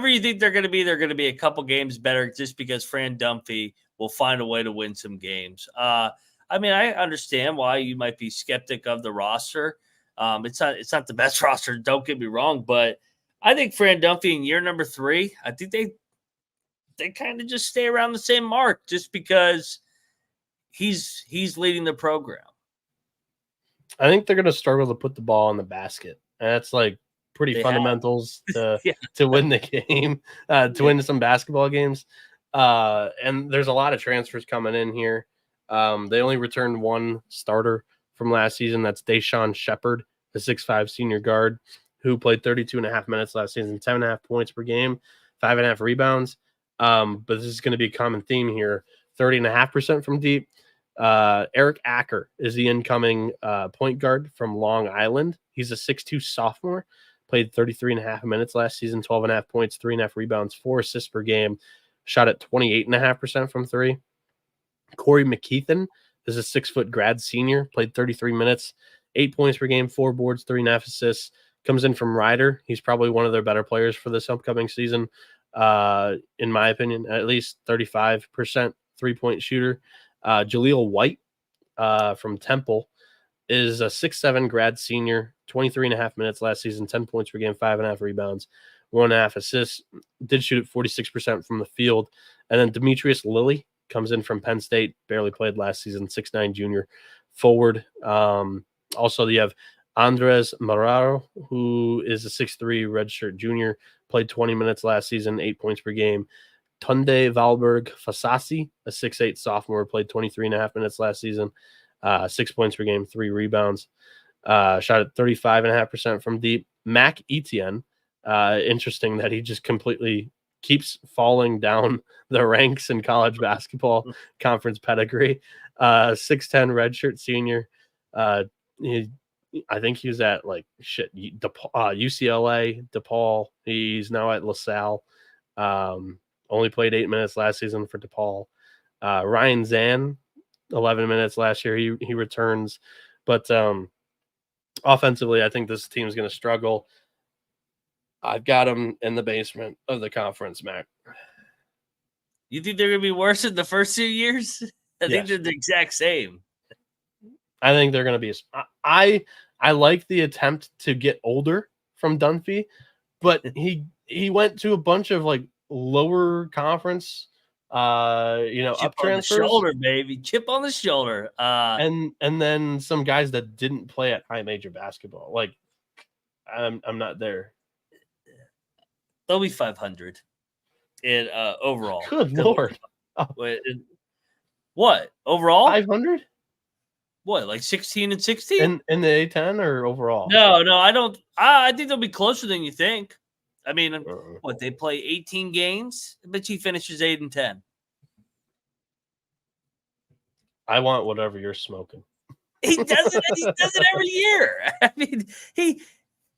you think they're going to be a couple games better just because Fran Dunphy will find a way to win some games. I mean, I understand why you might be skeptic of the roster. It's not the best roster, don't get me wrong, but I think Fran Dunphy in year number 3, I think they kind of just stay around the same mark just because he's leading the program. I think they're going to struggle to put the ball in the basket. And that's like pretty fundamentals to win the game, to win some basketball games. And there's a lot of transfers coming in here. They only returned 1 starter from last season. That's Deshaun Shepard, the 6'5" senior guard who played 32.5 minutes last season, 10.5 points per game, 5.5 rebounds. But this is going to be a common theme here. 30.5% from deep. Eric Acker is the incoming point guard from Long Island. He's a 6'2" sophomore, played 33.5 minutes last season, 12.5 points, 3.5 rebounds, 4 assists per game, shot at 28.5% from 3. Corey McKeithen is a 6-foot grad senior, played 33 minutes, 8 points per game, 4 boards, 3.5 assists, comes in from Ryder. He's probably one of their better players for this upcoming season. In my opinion, at least 35% 3-point shooter. Jaleel White from Temple is a 6'7" grad senior, 23.5 minutes last season, 10 points per game, 5.5 rebounds, 1.5 assists. Did shoot at 46% from the field. And then Demetrius Lilly comes in from Penn State, barely played last season, 6'9" junior forward. Also, you have Andres Marrero, who is a 6'3" redshirt junior, played 20 minutes last season, 8 points per game. Tunde Valberg Fasasi, a 6'8" sophomore, played 23.5 minutes last season, 6 points per game, 3 rebounds. Shot at 35.5% from deep. Mac A10, interesting that he just completely keeps falling down the ranks in college basketball conference pedigree. 6'10" redshirt senior. I think he was at UCLA, DePaul. He's now at LaSalle. Only played 8 minutes last season for DePaul. Ryan Zan, 11 minutes last year. He returns, but offensively, I think this team's going to struggle. I've got them in the basement of the conference, Mac. You think they're going to be worse in the first 2 years? I think they're the exact same. I think they're going to be. I like the attempt to get older from Dunphy, but he went to a bunch of like lower conference, Chip up transfers. On the shoulder, baby. Chip on the shoulder. And then some guys that didn't play at high major basketball. Like, I'm not there. They'll be 500 in overall. Good Lord. What? Overall? 500? What, like 16 and 16? In the A10 or overall? No, I don't. I think they'll be closer than you think. I mean, they play 18 games? I bet he finishes 8 and 10. I want whatever you're smoking. He does it every year. I mean,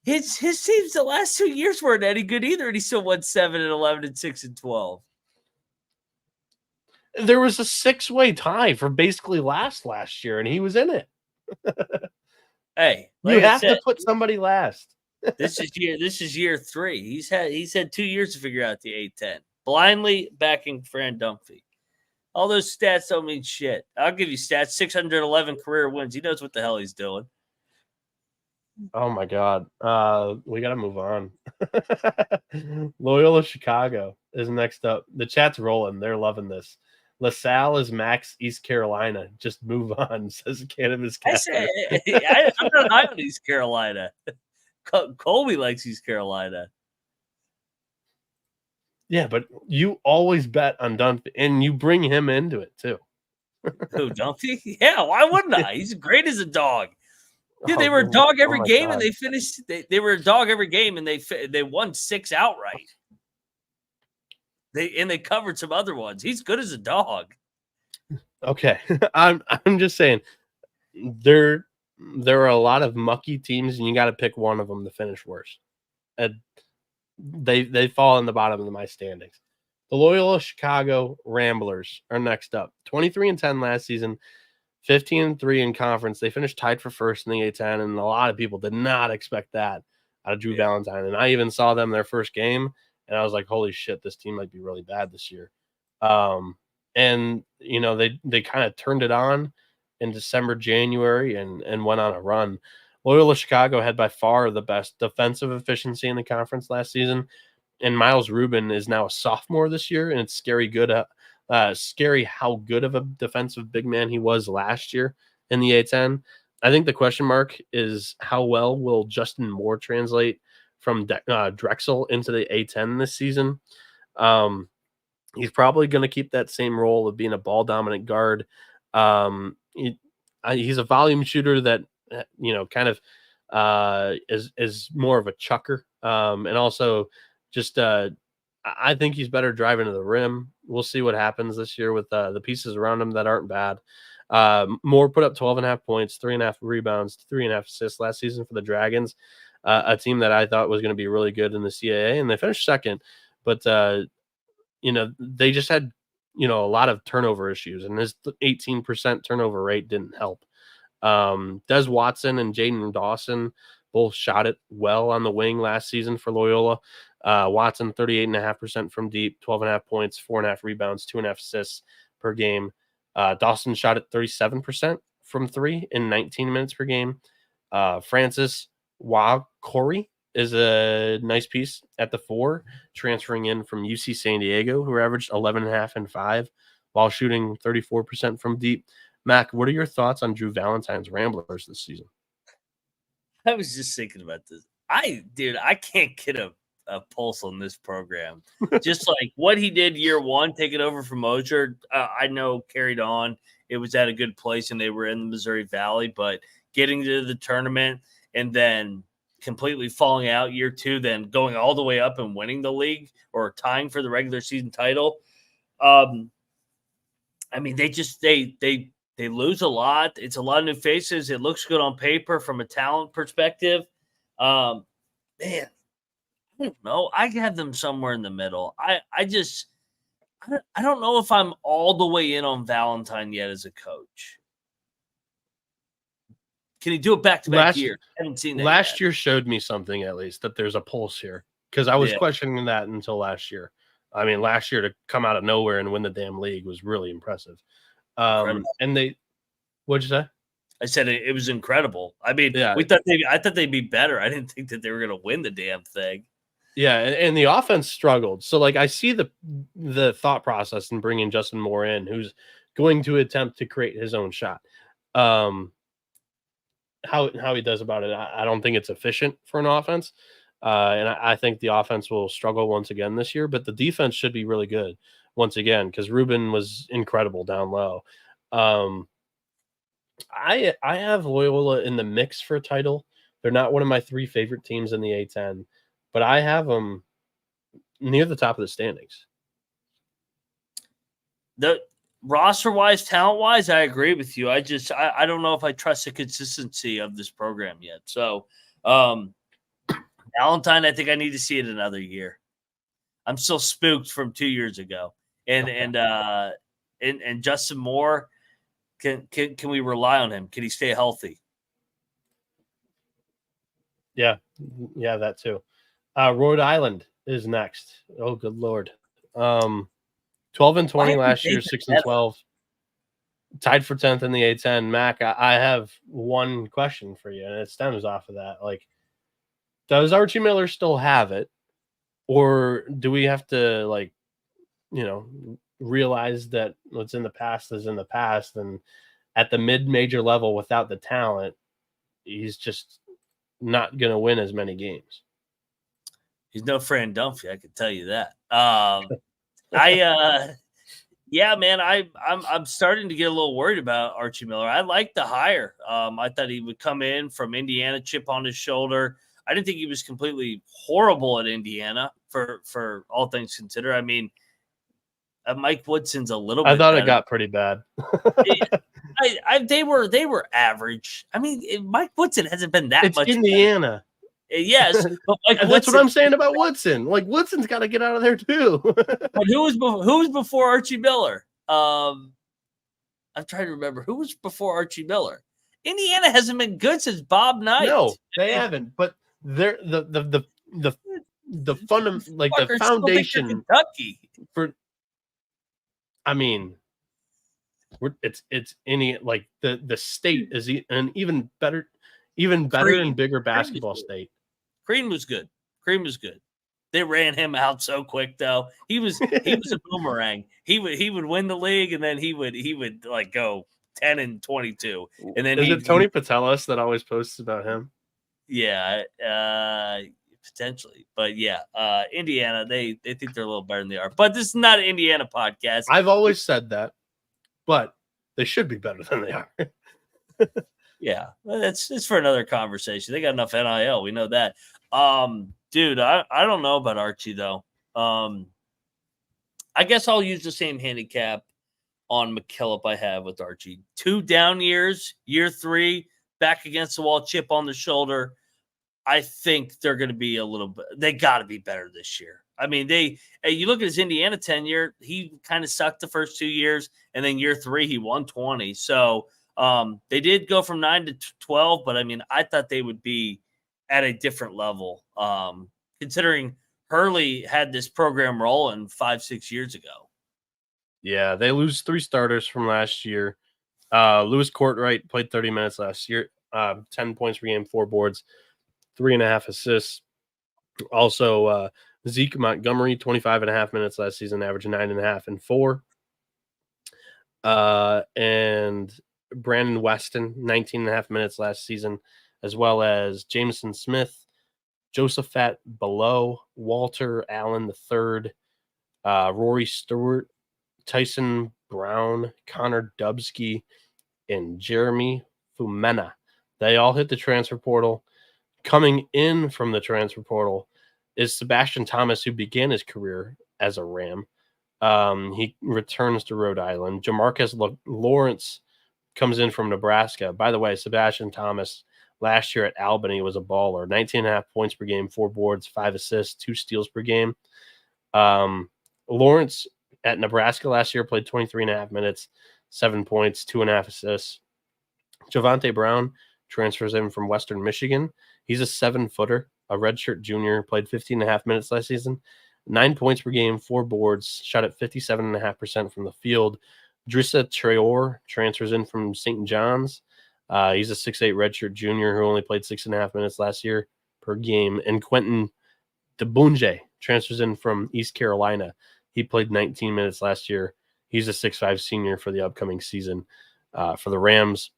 his teams the last 2 years weren't any good either, and he still won 7 and 11 and 6 and 12. There was a 6-way tie for basically last year, and he was in it. Hey, like you have to put somebody last. This is year 3. He's had 2 years to figure out the A10. Blindly backing Fran Dunphy. All those stats don't mean shit. I'll give you stats. 611 career wins. He knows what the hell he's doing. Oh my God. We gotta move on. Loyola Chicago is next up. The chat's rolling. They're loving this. LaSalle is Max East Carolina. Just move on, says Cannabis Cat. I'm not high on East Carolina. Colby likes East Carolina. Yeah, but you always bet on Dunphy, and you bring him into it too. Who, Dunphy? Yeah, why wouldn't I? He's great as a dog. Dude, they were a dog every game, God. And they finished. They were a dog every game, and they won 6 outright. They covered some other ones. He's good as a dog. Okay, I'm just saying there are a lot of mucky teams, and you got to pick one of them to finish worse. And they fall in the bottom of my standings. The Loyola Chicago Ramblers are next up. 23-10 last season, 15-3 in conference. They finished tied for first in the A10, and a lot of people did not expect that out of Drew Valentine. And I even saw them their first game, and I was like, holy shit, this team might be really bad this year. And, they kind of turned it on in December, January, and went on a run. Loyola Chicago had by far the best defensive efficiency in the conference last season. And Miles Rubin is now a sophomore this year, and it's scary how good of a defensive big man he was last year in the A10. I think the question mark is how well will Justin Moore translate from Drexel into the A10 this season. He's probably going to keep that same role of being a ball-dominant guard. He's a volume shooter that, kind of is more of a chucker. And also just I think he's better driving to the rim. We'll see what happens this year with the pieces around him that aren't bad. Moore put up 12.5 points, 3.5 rebounds, 3.5 assists last season for the Dragons, a team that I thought was going to be really good in the CAA, and they finished second. But, they just had, a lot of turnover issues, and his 18% turnover rate didn't help. Des Watson and Jaden Dawson both shot it well on the wing last season for Loyola. Watson, 38.5% from deep, 12.5 points, 4.5 rebounds, 2.5 assists per game. Dawson shot at 37% from 3 in 19 minutes per game. Francis Corey is a nice piece at the 4, transferring in from UC San Diego, who averaged 11.5 and 5 while shooting 34% from deep. Mac, what are your thoughts on Drew Valentine's Ramblers this season? I was just thinking about this. I can't get a pulse on this program. Just like what he did year one, taking over from Mosier, I know carried on. It was at a good place, and they were in the Missouri Valley. But getting to the tournament and then completely falling out year two, then going all the way up and winning the league or tying for the regular season title. I mean, they lose a lot. It's a lot of new faces. It looks good on paper from a talent perspective. Man, I don't know. I have them somewhere in the middle. I don't know if I'm all the way in on Valentine yet as a coach. Can he do it back-to-back years? I haven't seen that last yet. year showed me something, at least, that there's a pulse here, because I was questioning that until last year. I mean, last year to come out of nowhere and win the damn league was really impressive. And what'd you say? I said it was incredible. I mean, I thought they'd be better. I didn't think that they were going to win the damn thing. Yeah, and the offense struggled. So, like, I see the thought process in bringing Justin Moore in, who's going to attempt to create his own shot. How he does about it, I don't think it's efficient for an offense. And I think the offense will struggle once again this year, but the defense should be really good once again, because Ruben was incredible down low. I have Loyola in the mix for a title. They're not one of my three favorite teams in the A10, but I have them near the top of the standings. The roster-wise, talent-wise, I agree with you. I don't know if I trust the consistency of this program yet. So, Valentine, I think I need to see it another year. I'm still spooked from 2 years ago, and Justin Moore. Can we rely on him? Can he stay healthy? Yeah, that too. Rhode Island is next. Oh, good Lord. 12-20 last year, 6-12. Tied for 10th in the A10. Mac, I have one question for you, and it stems off of that. Like, does Archie Miller still have it? Or do we have to, like, realize that what's in the past is in the past, and at the mid-major level without the talent, he's just not going to win as many games? He's no Fran Dunphy, I can tell you that. Yeah, man, I'm starting to get a little worried about Archie Miller. I like the hire. I thought he would come in from Indiana, chip on his shoulder. I didn't think he was completely horrible at Indiana for all things considered. I mean, Mike Woodson's a little bit. I thought better. It got pretty bad. They were average. I mean, Mike Woodson hasn't been that much. It's Indiana. Yes, but that's what I'm saying about Woodson. Like, Woodson's got to get out of there too. But who was before Archie Miller? I'm trying to remember who was before Archie Miller. Indiana hasn't been good since Bob Knight. No, they haven't. But they're the foundation Kentucky for. I mean, it's any, like, the state is an even better and bigger basketball state. Crean was good. They ran him out so quick, though. He was a boomerang. He would win the league, and then he would like go 10-22, and then is it Tony Patelis that always posts about him? Yeah, potentially, but yeah, Indiana, they think they're a little better than they are. But this is not an Indiana podcast. I've always said that, but they should be better than they are. Yeah, it's for another conversation. They got enough NIL, we know that. Dude, I don't know about Archie though. I guess I'll use the same handicap on McKillop I have with Archie. 2 down years, year 3, back against the wall, chip on the shoulder. I think they're going to be they got to be better this year. I mean, you look at his Indiana tenure, he kind of sucked the first 2 years, and then year 3, he won 20. So they did go from 9 to 12, but I mean, I thought they would be at a different level, considering Hurley had this program rolling 5-6 years ago. Yeah, they lose 3 starters from last year. Lewis Courtwright played 30 minutes last year, 10 points per game, 4 boards, 3.5 assists. Also, Zeke Montgomery, 25.5 minutes last season, averaging 9.5 and 4. And Brandon Weston, 19.5 minutes last season, as well as Jameson Smith, Josephat Below, Walter Allen III, Rory Stewart, Tyson Brown, Connor Dubsky, and Jeremy Fumena. They all hit the transfer portal. Coming in from the transfer portal is Sebastian Thomas, who began his career as a Ram. He returns to Rhode Island. Jamarcus Lawrence comes in from Nebraska. By the way, Sebastian Thomas last year at Albany was a baller. 19.5 points per game, 4 boards, 5 assists, 2 steals per game. Lawrence at Nebraska last year played 23.5 minutes, 7 points, 2.5 assists. Javante Brown transfers in from Western Michigan. He's a 7-footer, a redshirt junior, played 15.5 minutes last season. 9 points per game, 4 boards, shot at 57.5% from the field. Drissa Traore transfers in from St. John's. He's a 6'8 redshirt junior who only played 6.5 minutes last year per game. And Quentin DeBunje transfers in from East Carolina. He played 19 minutes last year. He's a 6'5 senior for the upcoming season for the Rams.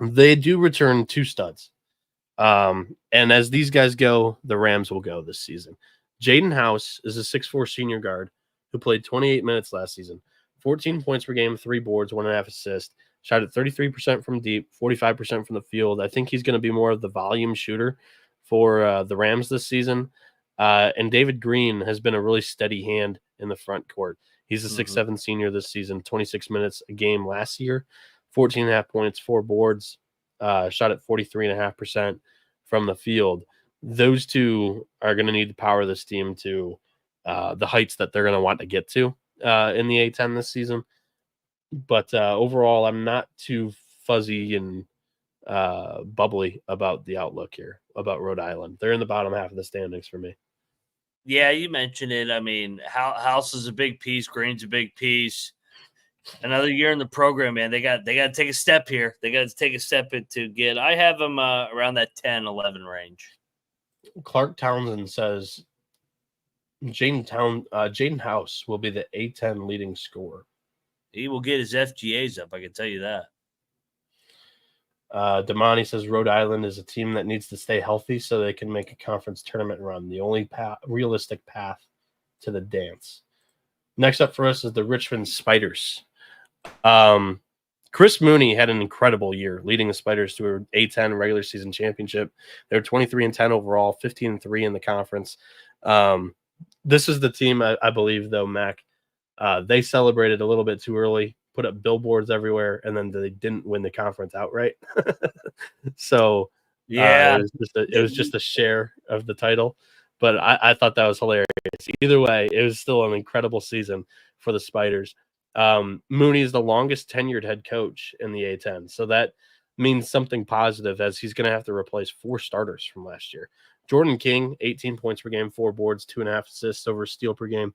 They do return 2 studs. And as these guys go, the Rams will go this season. Jaden House is a 6'4 senior guard who played 28 minutes last season. 14 points per game, 3 boards, 1.5 assists. Shot at 33% from deep, 45% from the field. I think he's going to be more of the volume shooter for the Rams this season. And David Green has been a really steady hand in the front court. He's a 6'7 senior this season, 26 minutes a game last year, 14.5 points, 4 boards, shot at 43.5% from the field. Those two are going to need to power this team to the heights that they're going to want to get to in the A10 this season. But overall, I'm not too fuzzy and bubbly about the outlook here, about Rhode Island. They're in the bottom half of the standings for me. Yeah, you mentioned it. I mean, House is a big piece. Green's a big piece. Another year in the program, man. They got to take a step here. They got to take a step to get. I have them around that 10, 11 range. Clark Townsend says Jaden House will be the A10 leading scorer. He will get his FGAs up, I can tell you that. Damani says Rhode Island is a team that needs to stay healthy so they can make a conference tournament run, the only realistic path to the dance. Next up for us is the Richmond Spiders. Chris Mooney had an incredible year, leading the Spiders to an A10 regular season championship. They're 23-10 overall, 15-3 in the conference. This is the team, I believe, though, Mac. They celebrated a little bit too early, put up billboards everywhere, and then they didn't win the conference outright. So yeah, it was just a share of the title. But I thought that was hilarious. Either way, it was still an incredible season for the Spiders. Mooney is the longest tenured head coach in the A10. So that means something positive, as he's going to have to replace 4 starters from last year. Jordan King, 18 points per game, 4 boards, 2.5 assists over a steal per game.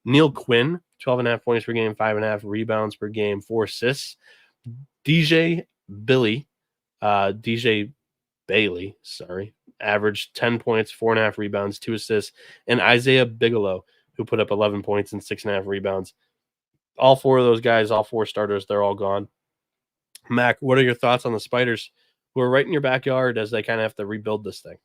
Neil Quinn, 12.5 points per game, 5.5 rebounds per game, 4 assists. DJ Bailey, averaged 10 points, 4.5 rebounds, 2 assists. And Isaiah Bigelow, who put up 11 points and 6.5 rebounds. All 4 of those guys, all 4 starters, they're all gone. Mac, what are your thoughts on the Spiders, who are right in your backyard as they kind of have to rebuild this thing?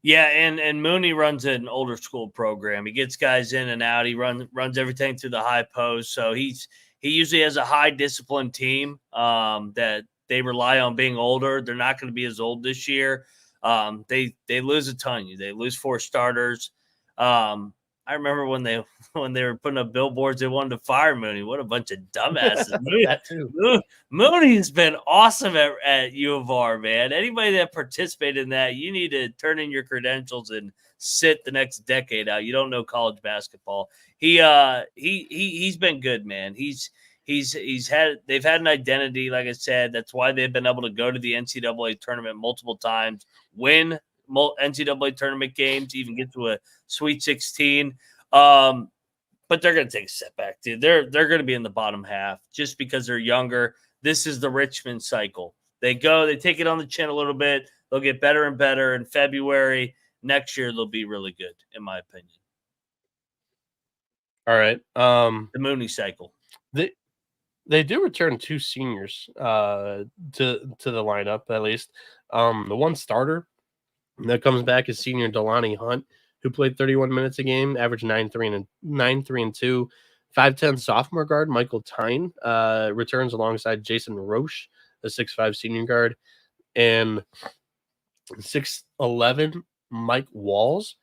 Yeah, and Mooney runs an older school program. He gets guys in and out. He runs everything through the high post. So he usually has a high disciplined team that they rely on being older. They're not going to be as old this year. They lose a ton. They lose 4 starters. I remember when they were putting up billboards, they wanted to fire Mooney. What a bunch of dumbasses. Mooney's been awesome at U of R, man. Anybody that participated in that, you need to turn in your credentials and sit the next decade out. You don't know college basketball. He's been good, man. They've had an identity, like I said. That's why they've been able to go to the NCAA tournament multiple times, win NCAA tournament games, even get to a Sweet 16. But they're going to take a step back, dude. They're going to be in the bottom half just because they're younger. This is the Richmond cycle. They take it on the chin a little bit. They'll get better and better in February. Next year, they'll be really good, in my opinion. All right. The Mooney cycle. They do return 2 seniors to the lineup, at least. The one starter that comes back is senior Delaney Hunt, who played 31 minutes a game, averaged 9-3-2. 5'10" sophomore guard Michael Tyne returns alongside Jason Roche, the 6'5" senior guard, and 6'11" Mike Walls.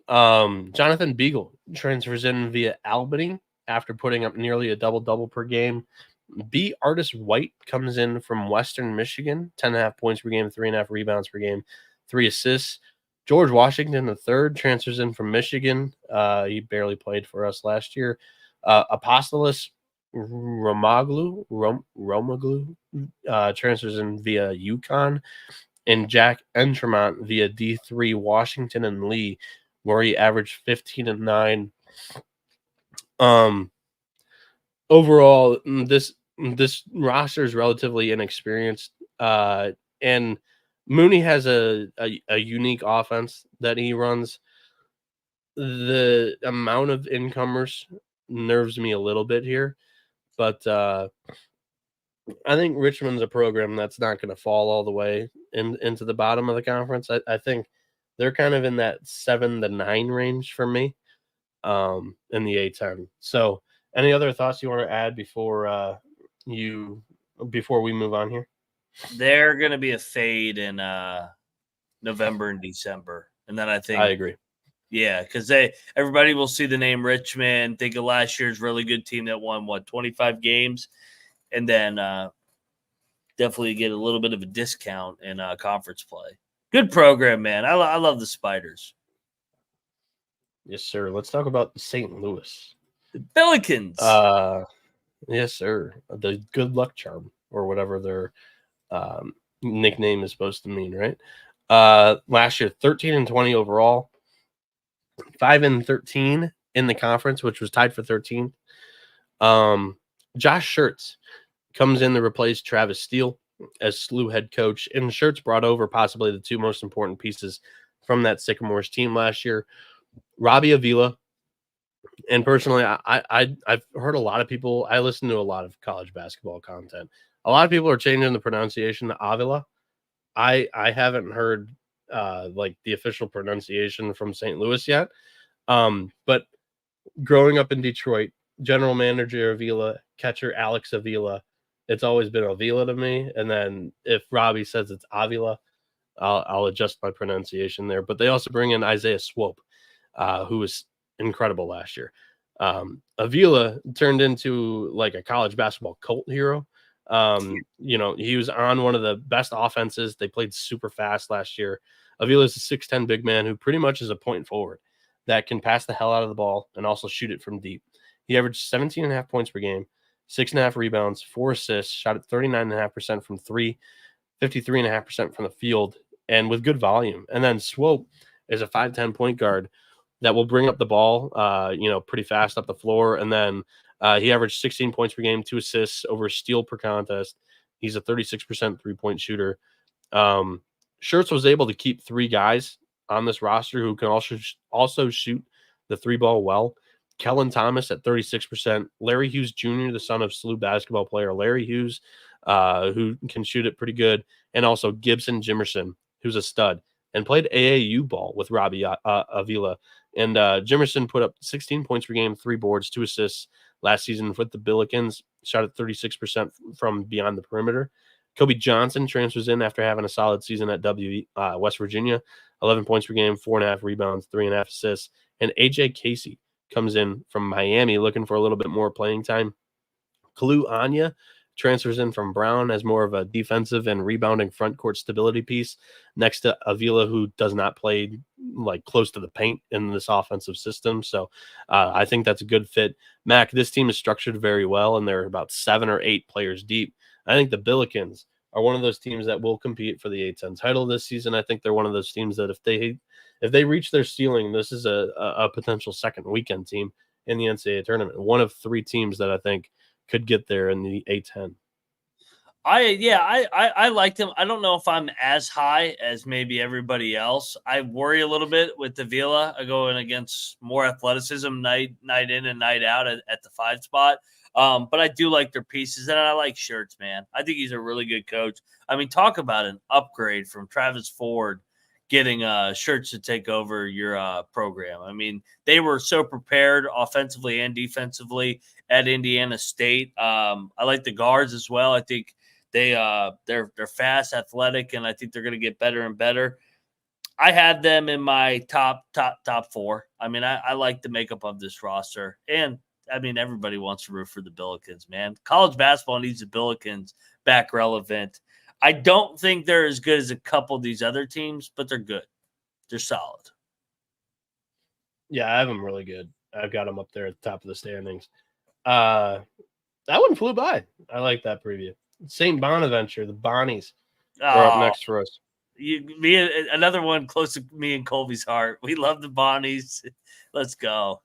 Jonathan Beagle transfers in via Albany after putting up nearly a double-double per game. B. Artis White comes in from Western Michigan, 10.5 points per game, 3.5 rebounds per game, 3 assists. George Washington III transfers in from Michigan. He barely played for us last year. Apostolos Romaglu transfers in via UConn. And Jack Entremont via D3 Washington and Lee, where he averaged 15 and 9. Overall, this roster is relatively inexperienced, and Mooney has a unique offense that he runs. The amount of incomers nerves me a little bit here, but I think Richmond's a program that's not going to fall all the way into the bottom of the conference. I think they're kind of in that 7 to 9 range for me in the A10. So any other thoughts you want to add before we move on here? They're going to be a fade in November and December. And then I think I agree. Yeah, because everybody will see the name Richmond, think of last year's really good team that won, 25 games, and then definitely get a little bit of a discount in conference play. Good program, man. I love the Spiders. Yes, sir. Let's talk about St. Louis. The Billikens. Yes, sir. The good luck charm, or whatever their nickname is supposed to mean, right? Last year, 13-20 overall, 5-13 in the conference, which was tied for 13th. Josh Schertz comes in to replace Travis Steele as SLU head coach, and Schertz brought over possibly the two most important pieces from that Sycamores team last year, Robbie Avila. And personally, I've heard a lot of people. I listen to a lot of college basketball content. A lot of people are changing the pronunciation to Avila. I haven't heard like the official pronunciation from St. Louis yet. But growing up in Detroit, general manager Avila, catcher Alex Avila, it's always been Avila to me. And then if Robbie says it's Avila, I'll adjust my pronunciation there. But they also bring in Isaiah Swope, who was incredible last year. Avila turned into like a college basketball cult hero. He was on one of the best offenses. They played super fast last year. Avila is a 6'10" big man who pretty much is a point forward that can pass the hell out of the ball and also shoot it from deep. He averaged 17.5 points per game, 6.5 rebounds, 4 assists, shot at 39.5% from 3, 53.5% from the field, and with good volume. And then Swope is a 5'10" point guard that will bring up the ball, pretty fast up the floor. And then he averaged 16 points per game, 2 assists, over a steal per contest. He's a 36% three-point shooter. Schertz was able to keep 3 guys on this roster who can also shoot the 3-ball well. Kellen Thomas at 36%. Larry Hughes Jr., the son of SLU basketball player Larry Hughes, who can shoot it pretty good. And also Gibson Jimerson, who's a stud and played AAU ball with Robbie Avila. And Jimerson put up 16 points per game, 3 boards, 2 assists last season with the Billikens, shot at 36% from beyond the perimeter. Kobe Johnson transfers in after having a solid season at West Virginia, 11 points per game, 4.5 rebounds, 3.5 assists. And AJ Casey comes in from Miami looking for a little bit more playing time. Kalu Anya transfers in from Brown as more of a defensive and rebounding front court stability piece next to Avila, who does not play like close to the paint in this offensive system. So I think that's a good fit. Mac, this team is structured very well, and they're about 7 or 8 players deep. I think the Billikens are one of those teams that will compete for the A10 title this season. I think they're one of those teams that if they reach their ceiling, this is a potential second weekend team in the NCAA tournament. One of 3 teams that I think could get there in the A10. I liked him. I don't know if I'm as high as maybe everybody else. I worry a little bit with Davila going against more athleticism night in and night out at the 5 spot. But I do like their pieces, and I like Shirts, man. I think he's a really good coach. I mean, talk about an upgrade from Travis Ford getting Shirts to take over your program. I mean, they were so prepared offensively and defensively at Indiana State. I like the guards as well. I think they're fast, athletic, and I think they're going to get better and better. I had them in my top 4. I mean, I like the makeup of this roster, and I mean, everybody wants to root for the Billikens, man. College basketball needs the Billikens back relevant. I don't think they're as good as a couple of these other teams, but they're good. They're solid. Yeah, I have them really good. I've got them up there at the top of the standings. That one flew by. I like that preview. St. Bonaventure, the Bonnies, are up next for us. Another one close to me and Colby's heart. We love the Bonnies. Let's go.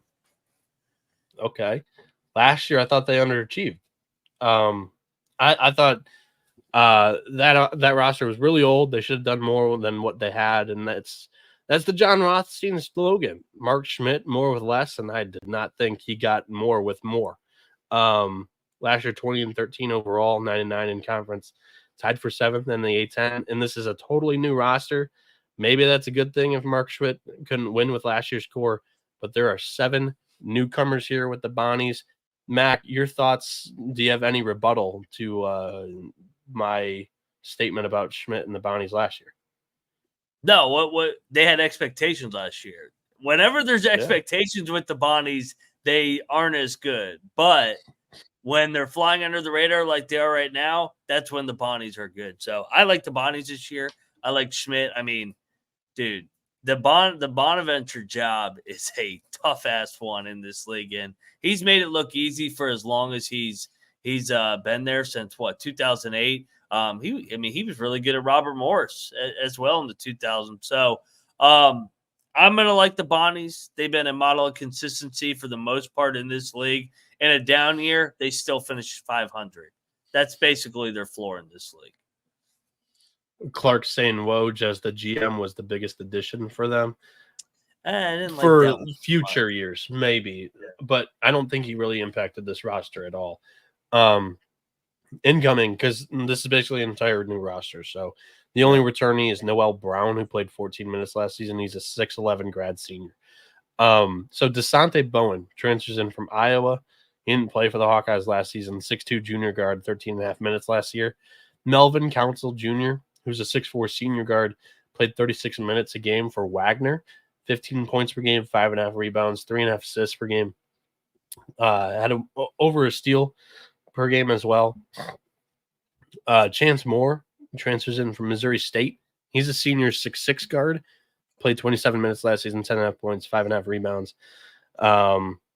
Okay. Last year, I thought they underachieved. I thought that roster was really old. They should have done more than what they had, and that's the John Rothstein slogan. Mark Schmidt, more with less, and I did not think he got more with more. Last year, 20-13 overall, 9-9 in conference, tied for 7th in the A10, and this is a totally new roster. Maybe that's a good thing if Mark Schmidt couldn't win with last year's core, but there are 7 newcomers here with the Bonnies. Mac, your thoughts? Do you have any rebuttal to my statement about Schmidt and the Bonnies last year? No, what they had expectations last year. Whenever there's expectations with the Bonnies, they aren't as good. But when they're flying under the radar like they are right now, that's when the Bonnies are good. So I like the Bonnies this year. I like Schmidt. I mean, dude, the Bonaventure job is a tough ass one in this league, and he's made it look easy for as long as he's been there since 2008. He was really good at Robert Morris as well in the 2000s. So I'm gonna like the Bonnies. They've been a model of consistency for the most part in this league. In a down year, they still finish 500. That's basically their floor in this league. Clark saying Woj as the GM was the biggest addition for them. I didn't for like that future years, maybe, but I don't think he really impacted this roster at all. Incoming, because this is basically an entire new roster. So the only returnee is Noel Brown, who played 14 minutes last season. He's a 6'11 grad senior. So DeSante Bowen transfers in from Iowa. He didn't play for the Hawkeyes last season. 6'2 junior guard, 13.5 minutes last year. Melvin Council Jr., who's a 6'4 senior guard, played 36 minutes a game for Wagner. 15 points per game, 5.5 rebounds, 3.5 assists per game. Had over a steal per game as well. Chance Moore transfers in from Missouri State. He's a senior 6'6 guard. Played 27 minutes last season, 10.5 points, 5.5 rebounds.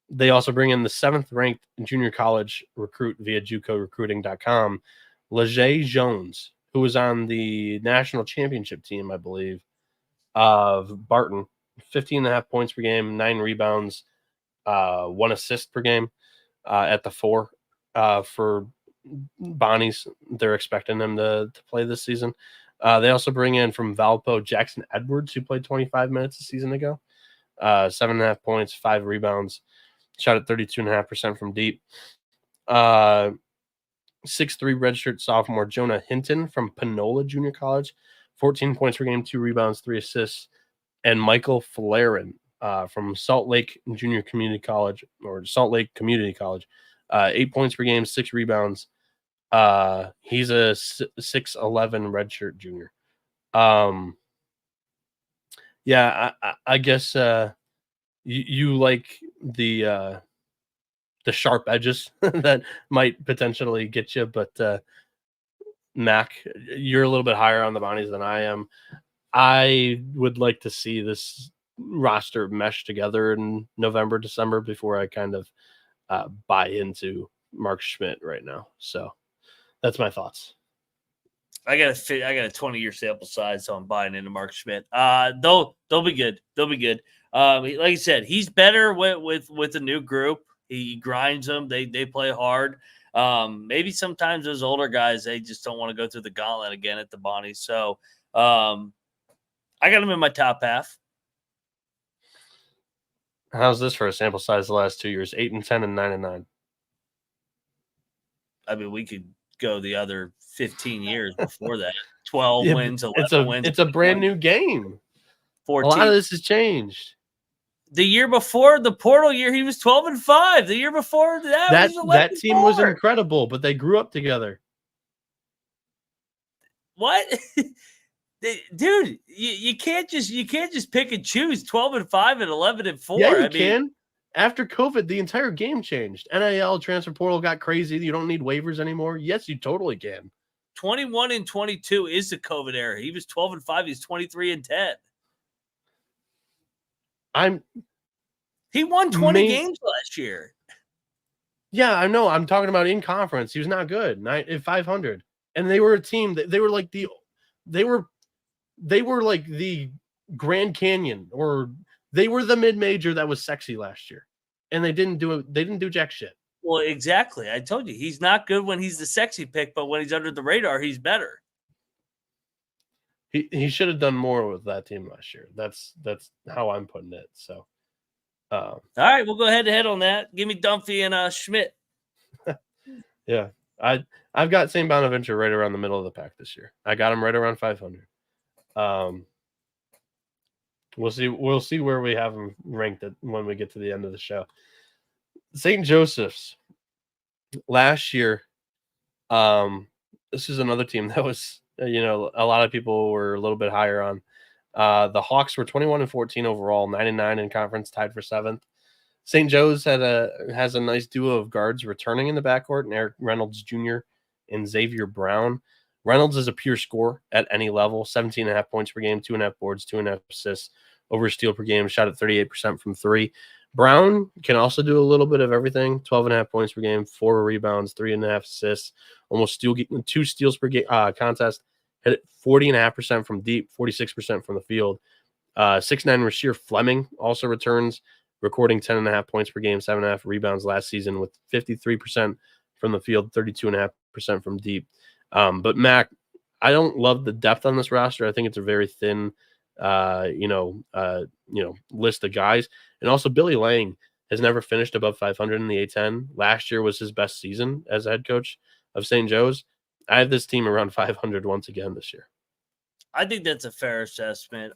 They also bring in the 7th-ranked junior college recruit via JUCOrecruiting.com, Leger Jones, who was on the national championship team, I believe, of Barton. 15.5 points per game, 9 rebounds, 1 assist per game at the 4 for Bonnies. They're expecting them to play this season. They also bring in from Valpo Jackson Edwards, who played 25 minutes a season ago. 7.5 points, 5 rebounds, shot at 32.5% from deep. 6'3 redshirt sophomore Jonah Hinton from Panola Junior College, 14 points per game, 2 rebounds, 3 assists. And Michael Flarin from Salt Lake Community College, 8 points per game, 6 rebounds. He's a 6'11 redshirt junior. I guess you like the sharp edges that might potentially get you, but Mac, you're a little bit higher on the Bonnies than I am. I would like to see this roster mesh together in November, December before I kind of buy into Mark Schmidt right now. So that's my thoughts. I got a 20-year sample size, so I'm buying into Mark Schmidt. They'll be good. They'll be good. Like I said, he's better with a new group. He grinds them. They play hard. Maybe sometimes those older guys, they just don't want to go through the gauntlet again at the Bonnie. So I got him in my top half. How's this for a sample size the last 2 years? 8 and 10 and 9 and 9. I mean, we could go the other 15 years before that. 12 wins, 11 wins. It's a brand new game. 14. A lot of this has changed. The year before, the portal year, he was 12-5. The year before that team was incredible, but they grew up together. What? Dude, you can't just pick and choose 12-5 and 11-4. Yeah, you can. After COVID, the entire game changed. NIL transfer portal got crazy. You don't need waivers anymore. Yes, you totally can. 21 and 22 is the COVID era. He was 12-5. He's 23 and 10. He won 20 games last year. Yeah, I know. I'm talking about in conference. He was not good. 500, and they were a team that they were like the Grand Canyon, or they were the mid-major that was sexy last year, and they didn't do it. They didn't do jack shit. Well, exactly. I told you he's not good when he's the sexy pick, but when he's under the radar, he's better. He should have done more with that team last year. That's how I'm putting it. So, all right, we'll go head to head on that. Give me Dunphy and Schmidt. Yeah, I've got St. Bonaventure right around the middle of the pack this year. I got him right around 500. We'll see where we have them ranked when we get to the end of the show. St. Joseph's last year. This is another team that was, a lot of people were a little bit higher on. The Hawks were 21 and 14 overall, 9 and 9 in conference, tied for 7th. St. Joe's has a nice duo of guards returning in the backcourt, and Eric Reynolds Jr. and Xavier Brown. Reynolds is a pure scorer at any level, 17.5 points per game, 2.5 boards, 2.5 assists, over a steal per game, shot at 38% from 3. Brown can also do a little bit of everything, 12.5 points per game, 4 rebounds, 3.5 assists, almost 2 steals per game contest, hit it 40.5% from deep, 46% from the field. 6'9" Rasheer Fleming also returns, recording 10.5 points per game, 7.5 rebounds last season with 53% from the field, 32.5% from deep. But Mac, I don't love the depth on this roster. I think it's a very thin, list of guys. And also Billy Lang has never finished above 500 in the A10. Last year was his best season as a head coach of St. Joe's. I have this team around 500 once again this year. I think that's a fair assessment.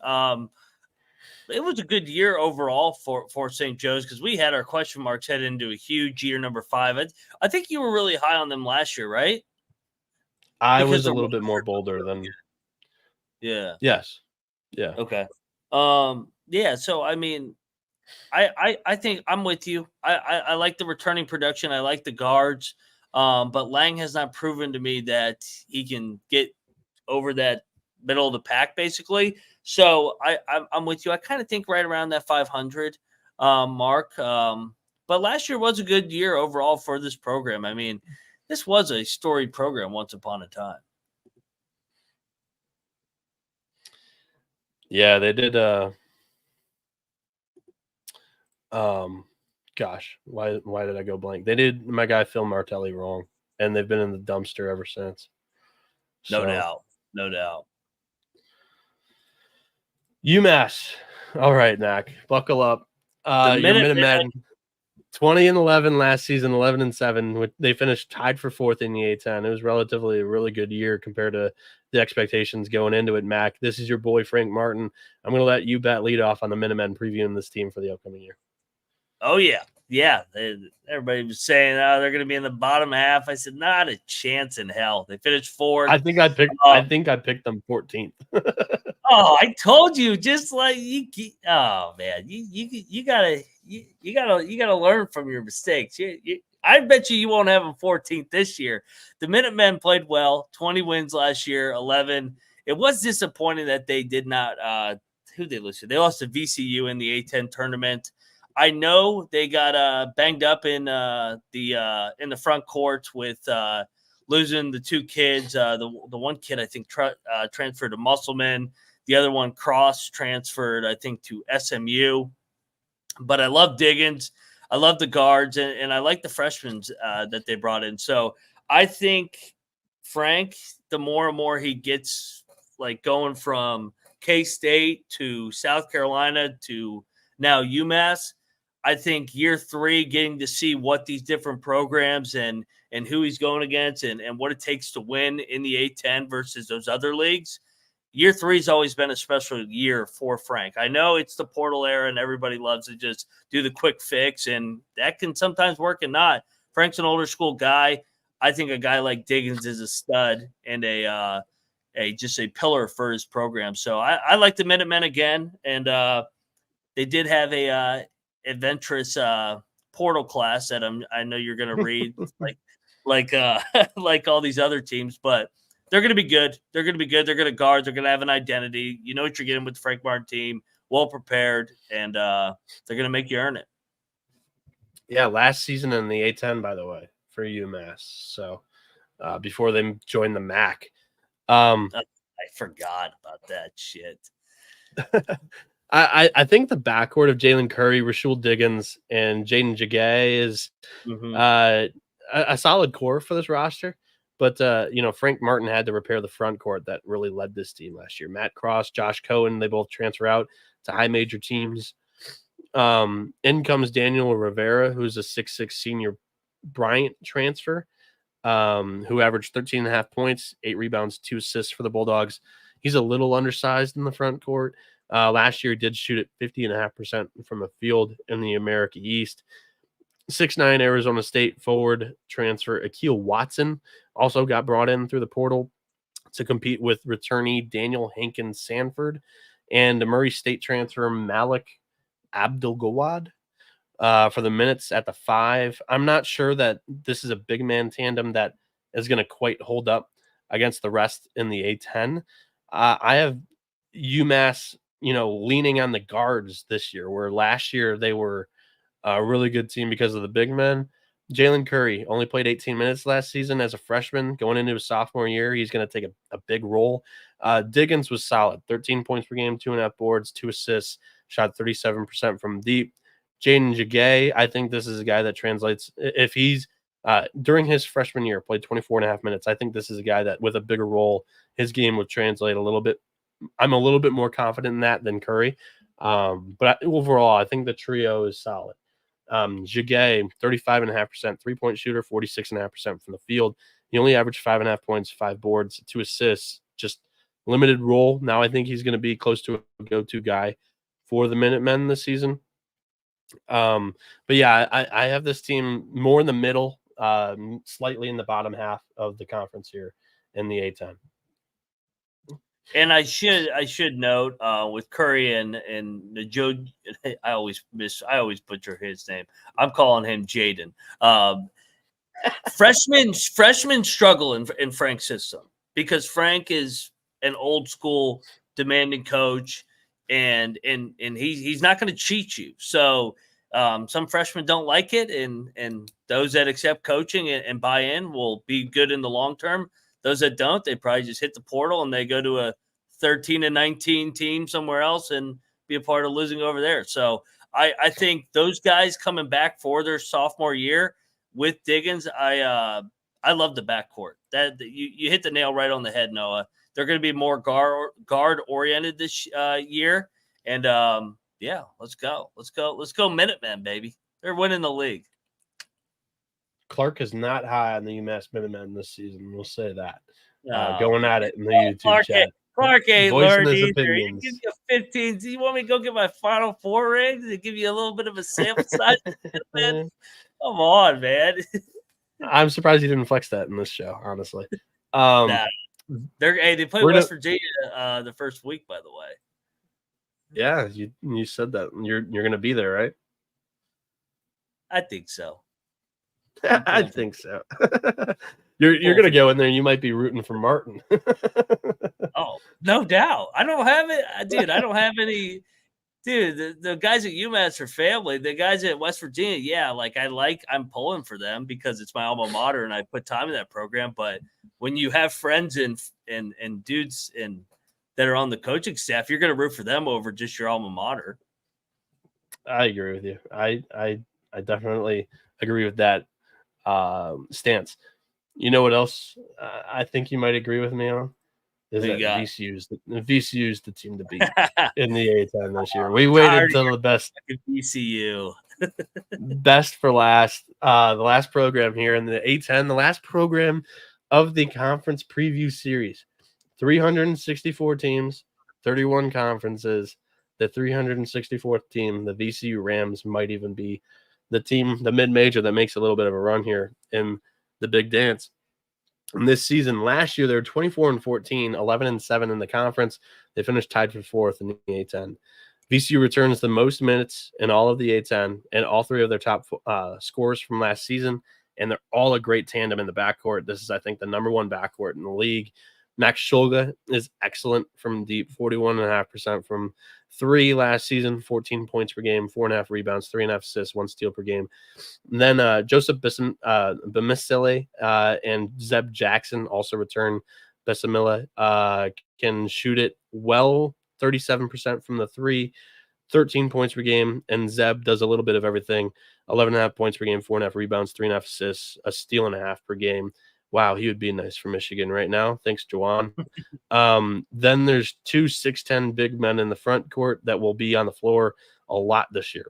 It was a good year overall for St. Joe's because we had our question marks headed into a huge year number 5. I think you were really high on them last year, right? I was a little bit more bolder than. Yeah. Yes. Yeah. Okay. Yeah. So I mean, I think I'm with you. I like the returning production. I like the guards. But Lang has not proven to me that he can get over that middle of the pack, basically. So I'm with you. I kind of think right around that 500 mark. But last year was a good year overall for this program. I mean, this was a storied program once upon a time. Yeah, they did. Gosh, why did I go blank? They did my guy Phil Martelli wrong, and they've been in the dumpster ever since. No doubt. UMass. All right, Mac, buckle up. Your Minutemen, 20 and 11 last season, 11 and 7. They finished tied for 4th in the A10. It was relatively a really good year compared to the expectations going into it. Mac, this is your boy Frank Martin. I'm going to let you bet lead off on the Minutemen previewing this team for the upcoming year. Oh yeah. Everybody was saying, they're going to be in the bottom half. I said, not a chance in hell. They finished 4th. I think I picked them 14th. Oh, I told you, just like you. Oh man, you gotta learn from your mistakes. I bet you won't have them 14th this year. The Minutemen played well, 20 wins last year, 11. It was disappointing that they did not. Who they lost to? They lost to VCU in the A10 tournament. I know they got banged up in the front court with losing the 2 kids. The one kid I think transferred to Musselman. The other one cross transferred I think to SMU. But I love Diggins. I love the guards, and I like the freshmen that they brought in. So I think Frank, the more and more he gets like going from K-State to South Carolina to now UMass, I think year 3, getting to see what these different programs and who he's going against and what it takes to win in the A10 versus those other leagues. Year 3 has always been a special year for Frank. I know it's the portal era and everybody loves to just do the quick fix, and that can sometimes work and not. Frank's an older school guy. I think a guy like Diggins is a stud and just a pillar for his program. So I like the Minutemen again, and they did have a adventurous portal class that I know you're going to read like all these other teams, but they're going to be good. They're going to be good. They're going to guard. They're going to have an identity. You know what you're getting with the Frank Martin team. Well prepared, and they're going to make you earn it. Yeah, last season in the A10, by the way, for UMass. So before they joined the MAC. I forgot about that shit. I think the backcourt of Jalen Curry, Rashul Diggins, and Jaden Jagay is a solid core for this roster. But, Frank Martin had to repair the front court that really led this team last year. Matt Cross, Josh Cohen, they both transfer out to high major teams. In comes Daniel Rivera, who's a 6'6" senior Bryant transfer, who averaged 13.5 points, 8 rebounds, 2 assists for the Bulldogs. He's a little undersized in the front court. Last year, he did shoot at 50.5% from the field in the America East. 6'9" Arizona State forward transfer Akeel Watson also got brought in through the portal to compete with returnee Daniel Hankins Sanford and the Murray State transfer Malik Abdul-Gawad for the minutes at the 5. I'm not sure that this is a big man tandem that is going to quite hold up against the rest in the A10. I have UMass, leaning on the guards this year, where last year they were a really good team because of the big men. Jalen Curry only played 18 minutes last season as a freshman. Going into his sophomore year, he's going to take a big role. Diggins was solid, 13 points per game, 2.5 boards, 2 assists, shot 37% from deep. Jaden Jagay, I think this is a guy that translates. If he's during his freshman year, played 24.5 minutes, I think this is a guy that with a bigger role, his game would translate a little bit. I'm a little bit more confident in that than Curry. But overall, I think the trio is solid. Jagay, 35.5%, 3-point shooter, 46.5% from the field. He only averaged 5.5 points, 5 boards, 2 assists, just limited role. Now I think he's going to be close to a go-to guy for the Minutemen this season. But yeah, I have this team more in the middle, slightly in the bottom half of the conference here in the A10. And I should note with Curry and the Joe, I always butcher his name. I'm calling him Jaden. Freshmen struggle in Frank's system because Frank is an old school demanding coach, and he's not going to cheat you. So some freshmen don't like it, and those that accept coaching and buy in will be good in the long term. Those that don't, they probably just hit the portal and they go to a 13-19 team somewhere else and be a part of losing over there. So I think those guys coming back for their sophomore year with Diggins, I love the backcourt. That you hit the nail right on the head, Noah. They're going to be more guard oriented this year, and yeah, let's go Minutemen, baby. They're winning the league. Clark is not high on the UMass Minutemen this season. We'll say that. Going at it in the YouTube chat. Clark ain't learned either. Opinions. He gives you 15. Do you want me to go get my Final Four rings and give you a little bit of a sample size? Man? Come on, man. I'm surprised he didn't flex that in this show, honestly. They play West Virginia the first week, by the way. Yeah, you said that. You're going to be there, right? I think so. I think so. You're going to go in there and you might be rooting for Martin. Oh, no doubt. I don't have it. Dude, I don't have any. Dude, the guys at UMass are family. The guys at West Virginia, yeah, I'm pulling for them because it's my alma mater and I put time in that program. But when you have friends and dudes that are on the coaching staff, you're going to root for them over just your alma mater. I agree with you. I I definitely agree with that stance. You know what else I think you might agree with me on? Is that VCU's the team to beat in the A10 this year. We waited till the best VCU. Best for last. The last program here in the A10, the last program of the conference preview series. 364 teams, 31 conferences. The 364th team, the VCU Rams, might even be the team, the mid-major that makes a little bit of a run here in the big dance. And this season, last year, they were 24-14, 11-7 in the conference. They finished tied for fourth in the A10. VCU returns the most minutes in all of the A10 and all three of their top scores from last season, and they're all a great tandem in the backcourt. This is, I think, the number one backcourt in the league. Max Shulga is excellent from deep, 41.5% from three last season, 14 points per game, 4.5 rebounds, 3.5 assists, 1 steal per game. And then Joseph Bamisile and Zeb Jackson also return. Besamila can shoot it well, 37% from the three, 13 points per game, and Zeb does a little bit of everything, 11.5 points per game, 4.5 rebounds, 3.5 assists, a steal and a half per game. Wow, he would be nice for Michigan right now. Thanks, Juwan. Then there's two 6'10" big men in the front court that will be on the floor a lot this year.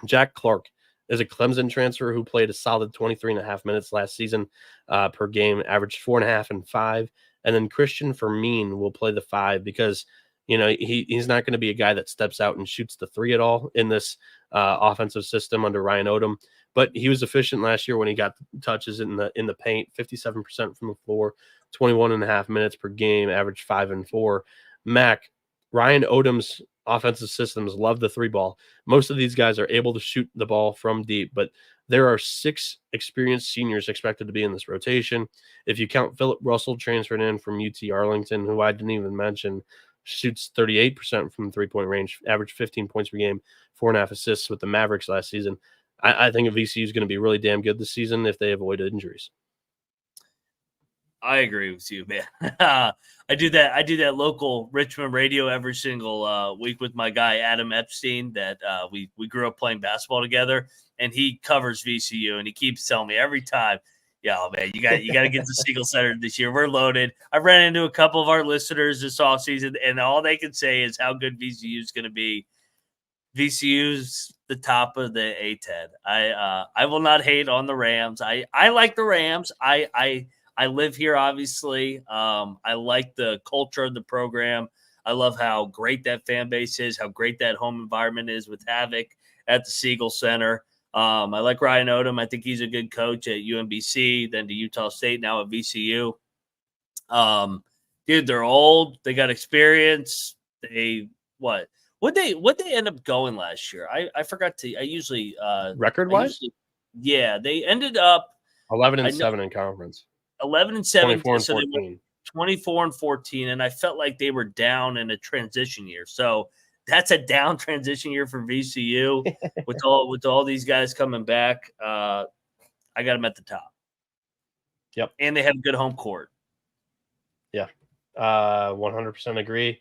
Jack Clark is a Clemson transfer who played a solid 23.5 minutes last season per game, averaged 4.5 and 5. And then Christian Fermin will play the 5 because he's not going to be a guy that steps out and shoots the 3 at all in this offensive system under Ryan Odom. But he was efficient last year when he got touches in the paint, 57% from the floor, 21.5 minutes per game, averaged 5 and 4. Mac, Ryan Odom's offensive systems love the 3 ball. Most of these guys are able to shoot the ball from deep, but there are 6 experienced seniors expected to be in this rotation. If you count Philip Russell transferred in from UT Arlington, who I didn't even mention, shoots 38% from the 3-point range, averaged 15 points per game, 4.5 assists with the Mavericks last season. I think VCU is going to be really damn good this season if they avoid injuries. I agree with you, man. I do that local Richmond radio every single week with my guy Adam Epstein. That we grew up playing basketball together, and he covers VCU, and he keeps telling me every time, "Yeah, man, you got to get the Siegel Center this year. We're loaded." I ran into a couple of our listeners this offseason, and all they can say is how good VCU is going to be. VCU's the top of the A10. I will not hate on the Rams. I like the Rams. I live here, obviously. I like the culture of the program. I love how great that fan base is, how great that home environment is with Havoc at the Siegel Center. I like Ryan Odom. I think he's a good coach at UMBC, then to Utah State, now at VCU. Dude, they're old. They got experience. Would they end up going last year? I forgot to. I usually record-wise? Yeah, they ended up 11-7 in conference. 11-7, 24-14. 24-14, and I felt like they were down in a transition year. So that's a down transition year for VCU with all these guys coming back. I got them at the top. Yep, and they have a good home court. Yeah, 100% agree.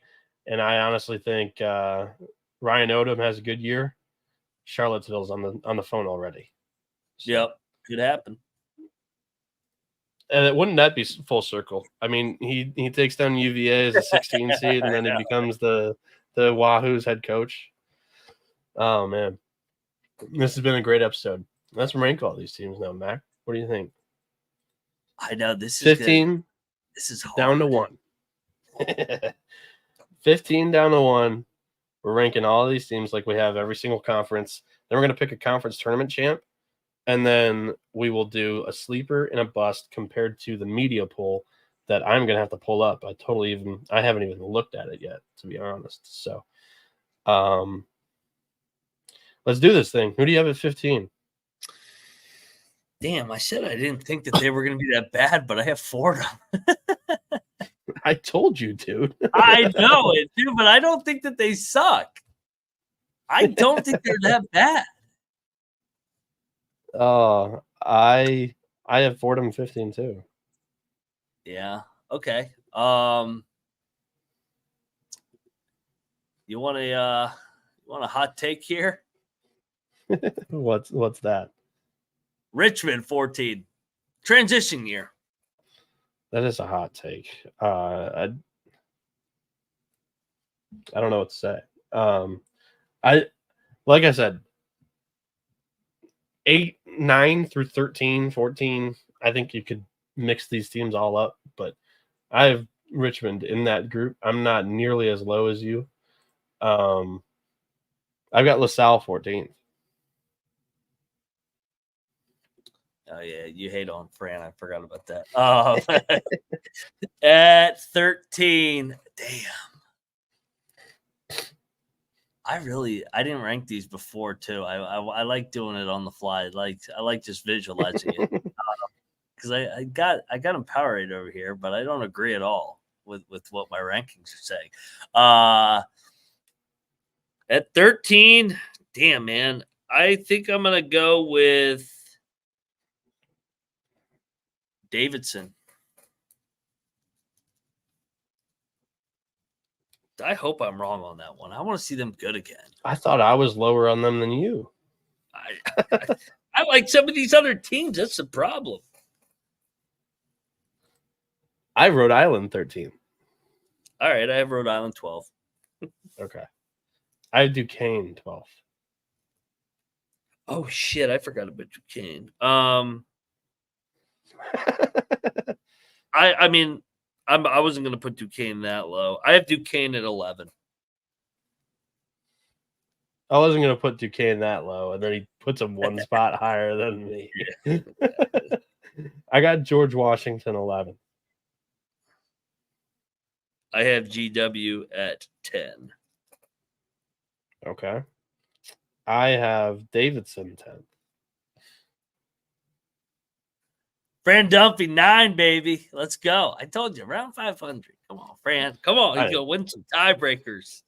And I honestly think Ryan Odom has a good year. Charlottesville's on the phone already. So. Yep, could happen. And wouldn't that be full circle? I mean, he takes down UVA as a 16 seed, and then he becomes the Wahoo's head coach. Oh man, this has been a great episode. Let's rank all these teams now, Mac. What do you think? I know this is 15. Good. This is hard. Down to 1. 15 down to 1. We're ranking all of these teams like we have every single conference. Then we're going to pick a conference tournament champ. And then we will do a sleeper and a bust compared to the media poll that I'm going to have to pull up. I haven't even looked at it yet, to be honest. So let's do this thing. Who do you have at 15? Damn, I said I didn't think that they were going to be that bad, but I have Fordham. I told you, dude. I know it, dude, but I don't think that they suck. I don't think they're that bad. I have Fordham 15 too. Yeah. Okay. You want a hot take here? What's that? Richmond 14. Transition year. That is a hot take. I don't know what to say. Like I said, 8, 9 through 13, 14. I think you could mix these teams all up, but I have Richmond in that group. I'm not nearly as low as you. I've got LaSalle 14th. Oh, yeah, you hate on Fran. I forgot about that. At 13, damn. I didn't rank these before, too. I like doing it on the fly. I like just visualizing it. Because I got them Powerade over here, but I don't agree at all with what my rankings are saying. At 13, damn, man. I think I'm going to go with Davidson. I hope I'm wrong on that one. I want to see them good again. I thought I was lower on them than you. I like some of these other teams. That's the problem. I have Rhode Island 13. All right, I have Rhode Island 12. Okay. I have Duquesne 12. Oh, shit. I forgot about Duquesne. I mean, I wasn't going to put Duquesne that low. I have Duquesne at 11. I wasn't going to put Duquesne that low, and then he puts him one spot higher than me. I got George Washington 11. I have GW at 10. Okay. I have Davidson 10. Fran Dumpy 9, baby. Let's go. I told you, around 500. Come on, Fran. Come on. He's going to win some tiebreakers.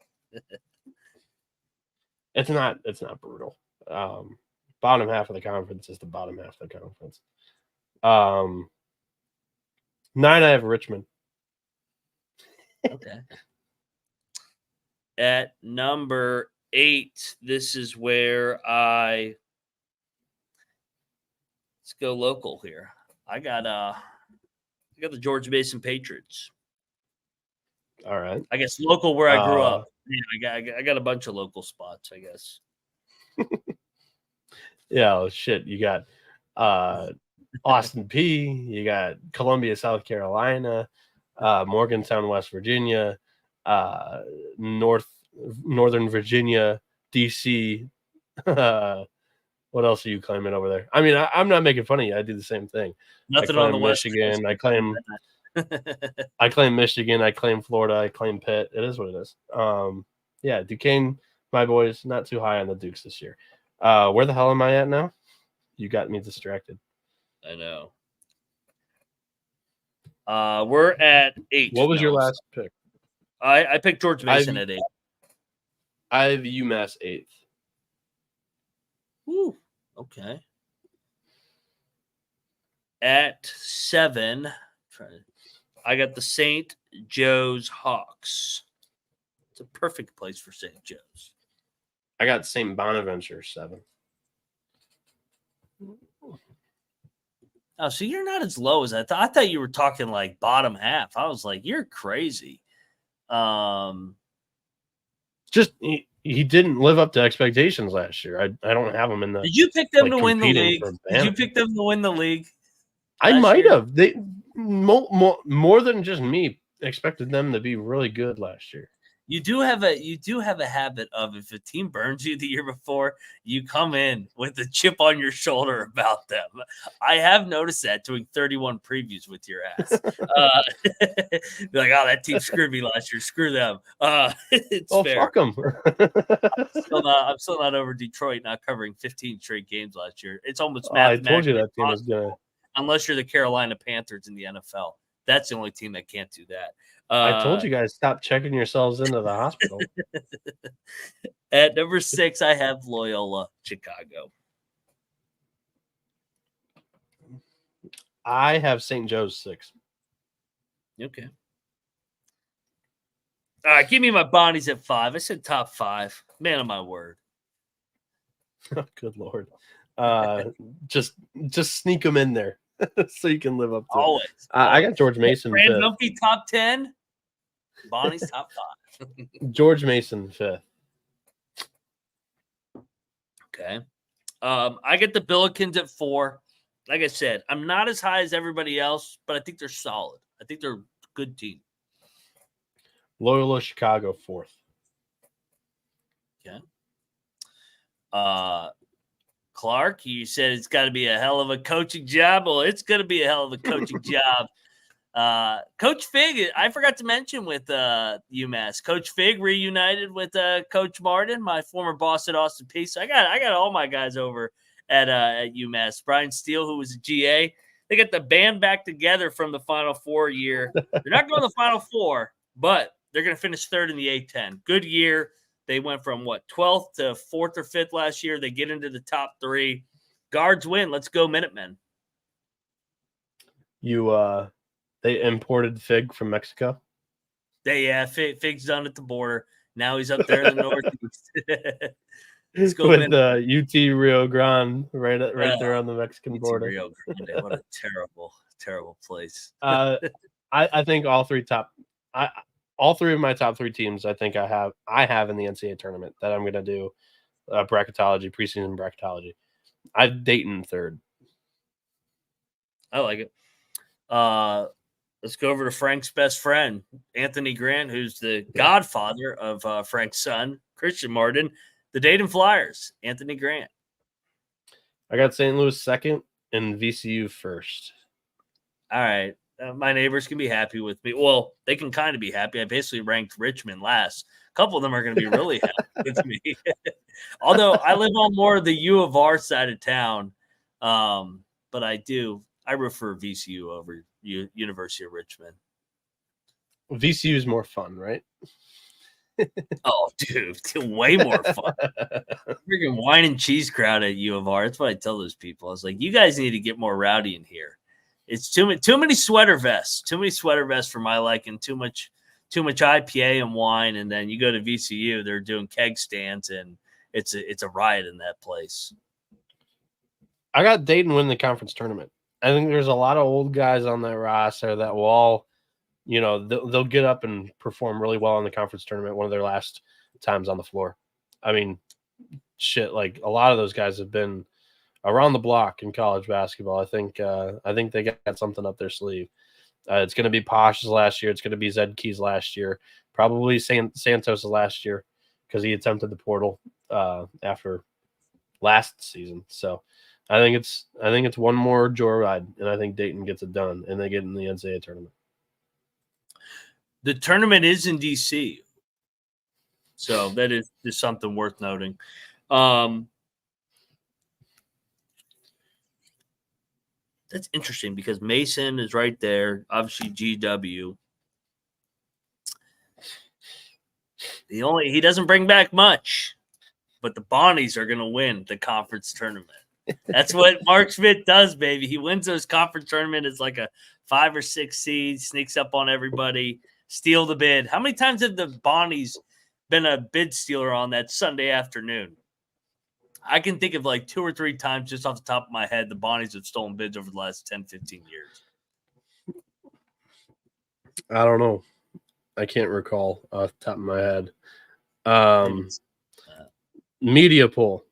It's not brutal. Bottom half of the conference is the bottom half of the conference. 9, I have Richmond. Okay. At number 8, this is where let's go local here. I got the George Mason Patriots. All right. I guess local where I grew up. Yeah, I got a bunch of local spots, I guess. Yeah, shit. You got Austin P. You got Columbia, South Carolina, Morgantown, West Virginia, Northern Virginia, DC. What else are you claiming over there? I mean, I'm not making fun of you. I do the same thing. Nothing on the West Michigan. I claim Michigan. I claim Florida. I claim Pitt. It is what it is. Yeah, Duquesne, my boys, not too high on the Dukes this year. Where the hell am I at now? You got me distracted. I know. We're at 8. What was your last pick? I picked George Mason at 8. I have UMass 8th. Ooh, okay. At 7, I got the St. Joe's Hawks. It's a perfect place for St. Joe's. I got St. Bonaventure 7. Oh, so you're not as low as I thought. I thought you were talking like bottom half. I was like, you're crazy. Just he didn't live up to expectations last year. I don't have him in the. Did you pick them to win the league? Did you pick them to win the league? I might have. They more than just me expected them to be really good last year. You do have a habit of, if a team burns you the year before, you come in with a chip on your shoulder about them. I have noticed that doing 31 previews with your ass. Be like, oh, that team screwed me last year. Screw them. It's fair. Fuck them. I'm still not over Detroit not covering 15 straight games last year. It's almost I told you that team was gonna. Unless you're the Carolina Panthers in the NFL. That's the only team that can't do that. I told you guys, stop checking yourselves into the hospital. At number 6, I have Loyola Chicago. I have St. Joe's 6. Okay. All right, give me my Bonnies at 5. I said top 5. Man of my word. Good Lord. Just sneak them in there so you can live up to Always. it. I got George Mason Brand fifth. Dumpy top 10. Bonnie's top 5. George Mason fifth. Okay. I get the Billikens at 4. Like I said, I'm not as high as everybody else, but I think they're solid. I think they're a good team. Loyola Chicago fourth. Okay. Clark, you said it's got to be a hell of a coaching job. Well, it's going to be a hell of a coaching job. Coach Fig, I forgot to mention with UMass. Coach Fig reunited with Coach Martin, my former boss at Austin Peay. So I got all my guys over at UMass. Brian Steele, who was a GA. They got the band back together from the Final Four year. They're not going to the Final Four, but they're going to finish third in the A10. Good year. They went from 12th to 4th or 5th last year. They get into the top 3. Guards win. Let's go Minutemen. They imported Fig from Mexico. Fig's done at the border. Now he's up there in the Northeast. Let's go with UT Rio Grande right there on the Mexican border. Rio Grande. What a terrible place. I think all three of my top 3 teams, I think I have in the NCAA tournament that I'm going to do bracketology, preseason bracketology. I have Dayton third. I like it. Let's go over to Frank's best friend, Anthony Grant, who's the godfather of Frank's son, Christian Martin, the Dayton Flyers, Anthony Grant. I got St. Louis second and VCU first. All right. My neighbors can be happy with me. Well, they can kind of be happy. I basically ranked Richmond last. A couple of them are going to be really happy with me. Although I live on more of the U of R side of town. But I refer VCU over University of Richmond. VCU is more fun, right? Oh, dude, way more fun. Freaking wine and cheese crowd at U of R. That's what I tell those people. I was like, you guys need to get more rowdy in here. It's too many sweater vests. Too many sweater vests for my liking. Too much IPA and wine. And then you go to VCU, they're doing keg stands, and it's a riot in that place. I got Dayton win the conference tournament. I think there's a lot of old guys on that roster that will all, they'll get up and perform really well in the conference tournament, one of their last times on the floor. I mean, shit, like a lot of those guys have been around the block in college basketball. I think they got something up their sleeve. It's going to be Posh's last year. It's going to be Zed Key's last year. Probably Santos' last year because he attempted the portal after last season. So I think it's one more joyride, and I think Dayton gets it done, and they get in the NCAA tournament. The tournament is in DC, so that is just something worth noting. That's interesting because Mason is right there. Obviously, GW. He doesn't bring back much, but the Bonnies are going to win the conference tournament. That's what Mark Schmidt does, baby. He wins those conference tournament as like a 5 or 6 seed, sneaks up on everybody, steal the bid. How many times have the Bonnies been a bid stealer on that Sunday afternoon? I can think of like 2 or 3 times just off the top of my head the Bonnies have stolen bids over the last 10, 15 years. I don't know. I can't recall off the top of my head. Media poll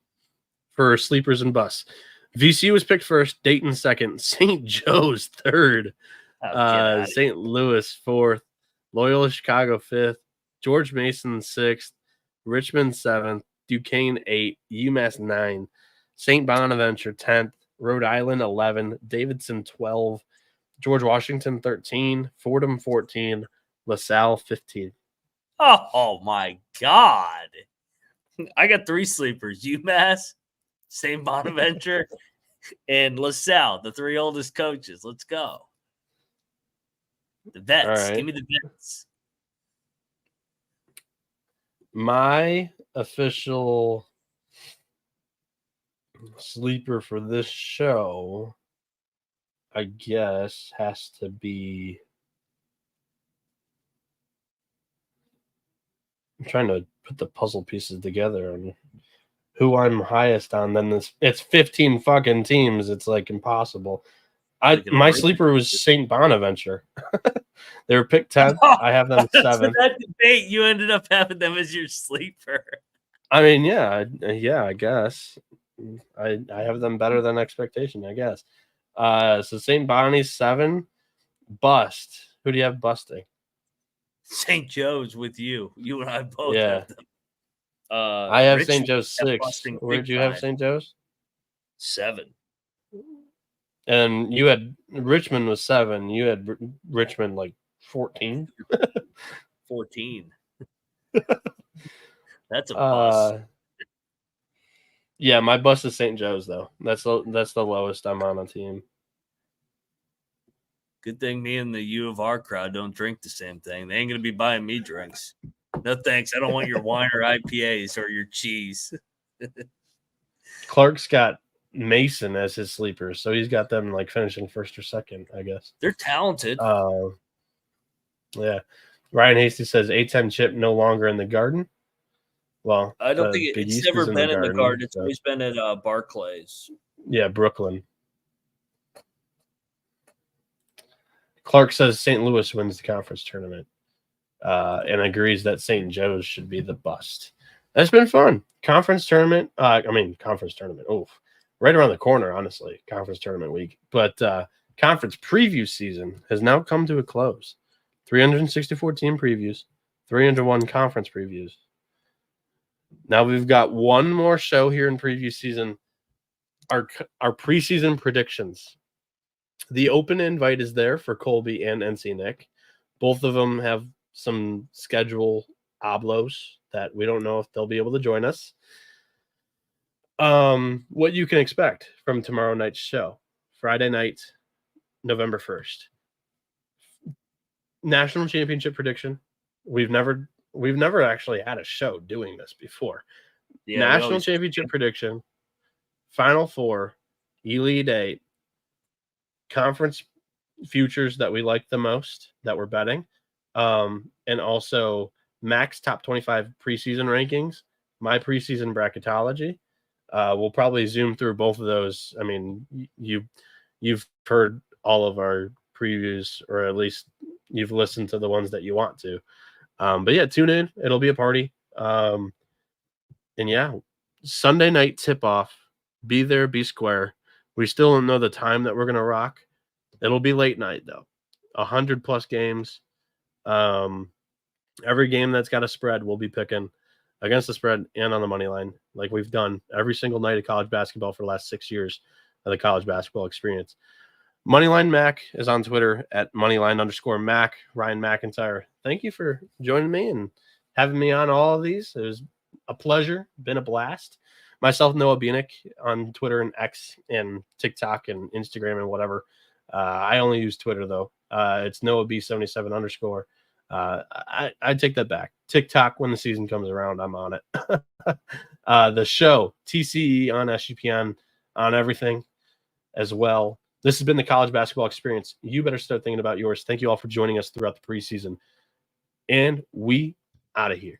for sleepers and busts. VCU was picked first, Dayton second, St. Joe's third, St. Louis fourth, Loyola Chicago fifth, George Mason sixth, Richmond seventh, Duquesne 8, UMass 9, St. Bonaventure 10th, Rhode Island 11, Davidson 12, George Washington 13, Fordham 14, LaSalle 15. Oh my God. I got 3 sleepers, UMass, St. Bonaventure, and LaSalle, the 3 oldest coaches. Let's go. The vets. Right. Give me the vets. My official sleeper for this show, I guess, has to be. I'm trying to put the puzzle pieces together on who I'm highest on, then it's 15 fucking teams. It's like impossible. My sleeper was St. Bonaventure. They were picked 10th. I have them 7th. That debate, you ended up having them as your sleeper. I mean, yeah, I guess. I have them better than expectation, I guess. So St. Bonnie's 7. Bust. Who do you have busting? St. Joe's with you. You and I both have them. I have St. Joe's 6. Where did you have St. Joe's? 7. And you had Richmond was 7. You had Richmond like 14. 14. That's a bust. Yeah, my bust is St. Joe's though. That's the lowest I'm on a team. Good thing me and the U of R crowd don't drink the same thing. They ain't gonna be buying me drinks. No thanks. I don't want your wine or IPAs or your cheese. Clark's got Mason as his sleeper, so he's got them like finishing 1st or 2nd, I guess. They're talented. Yeah. Ryan Hasty says A10 chip no longer in the Garden. Well, I don't think it's never been in the Garden. It's always been at Barclays. Yeah, Brooklyn. Clark says St. Louis wins the conference tournament and agrees that St. Joe's should be the bust. That's been fun. Conference tournament. Conference tournament. Oh, right around the corner, honestly. Conference tournament week. But conference preview season has now come to a close. 364 team previews, 301 conference previews. Now we've got one more show here in preview season. Our preseason predictions. The open invite is there for Colby and NC Nick. Both of them have some schedule oblos that we don't know if they'll be able to join us. What you can expect from tomorrow night's show, Friday night, November 1st. National championship prediction. We've never actually had a show doing this before. Yeah, National championship prediction, Final Four, Elite 8, conference futures that we like the most that we're betting, and also Max top 25 preseason rankings, my preseason bracketology. We'll probably zoom through both of those. I mean, you've heard all of our previews, or at least you've listened to the ones that you want to. But yeah, tune in. It'll be a party. And yeah, Sunday night tip-off. Be there, be square. We still don't know the time that we're going to rock. It'll be late night, though. 100-plus games. Every game that's got a spread, we'll be picking against the spread and on the money line, like we've done every single night of college basketball for the last 6 years of the college basketball experience. Moneyline Mac is on Twitter at moneyline_Mac. Ryan McIntyre, thank you for joining me and having me on all of these. It was a pleasure. Been a blast. Myself, Noah Bieniek, on Twitter and X and TikTok and Instagram and whatever. I only use Twitter, though. It's NoahB77_. I take that back. TikTok, when the season comes around, I'm on it. The show, TCE on SGPN, on everything as well. This has been the College Basketball Experience. You better start thinking about yours. Thank you all for joining us throughout the preseason. And we out of here.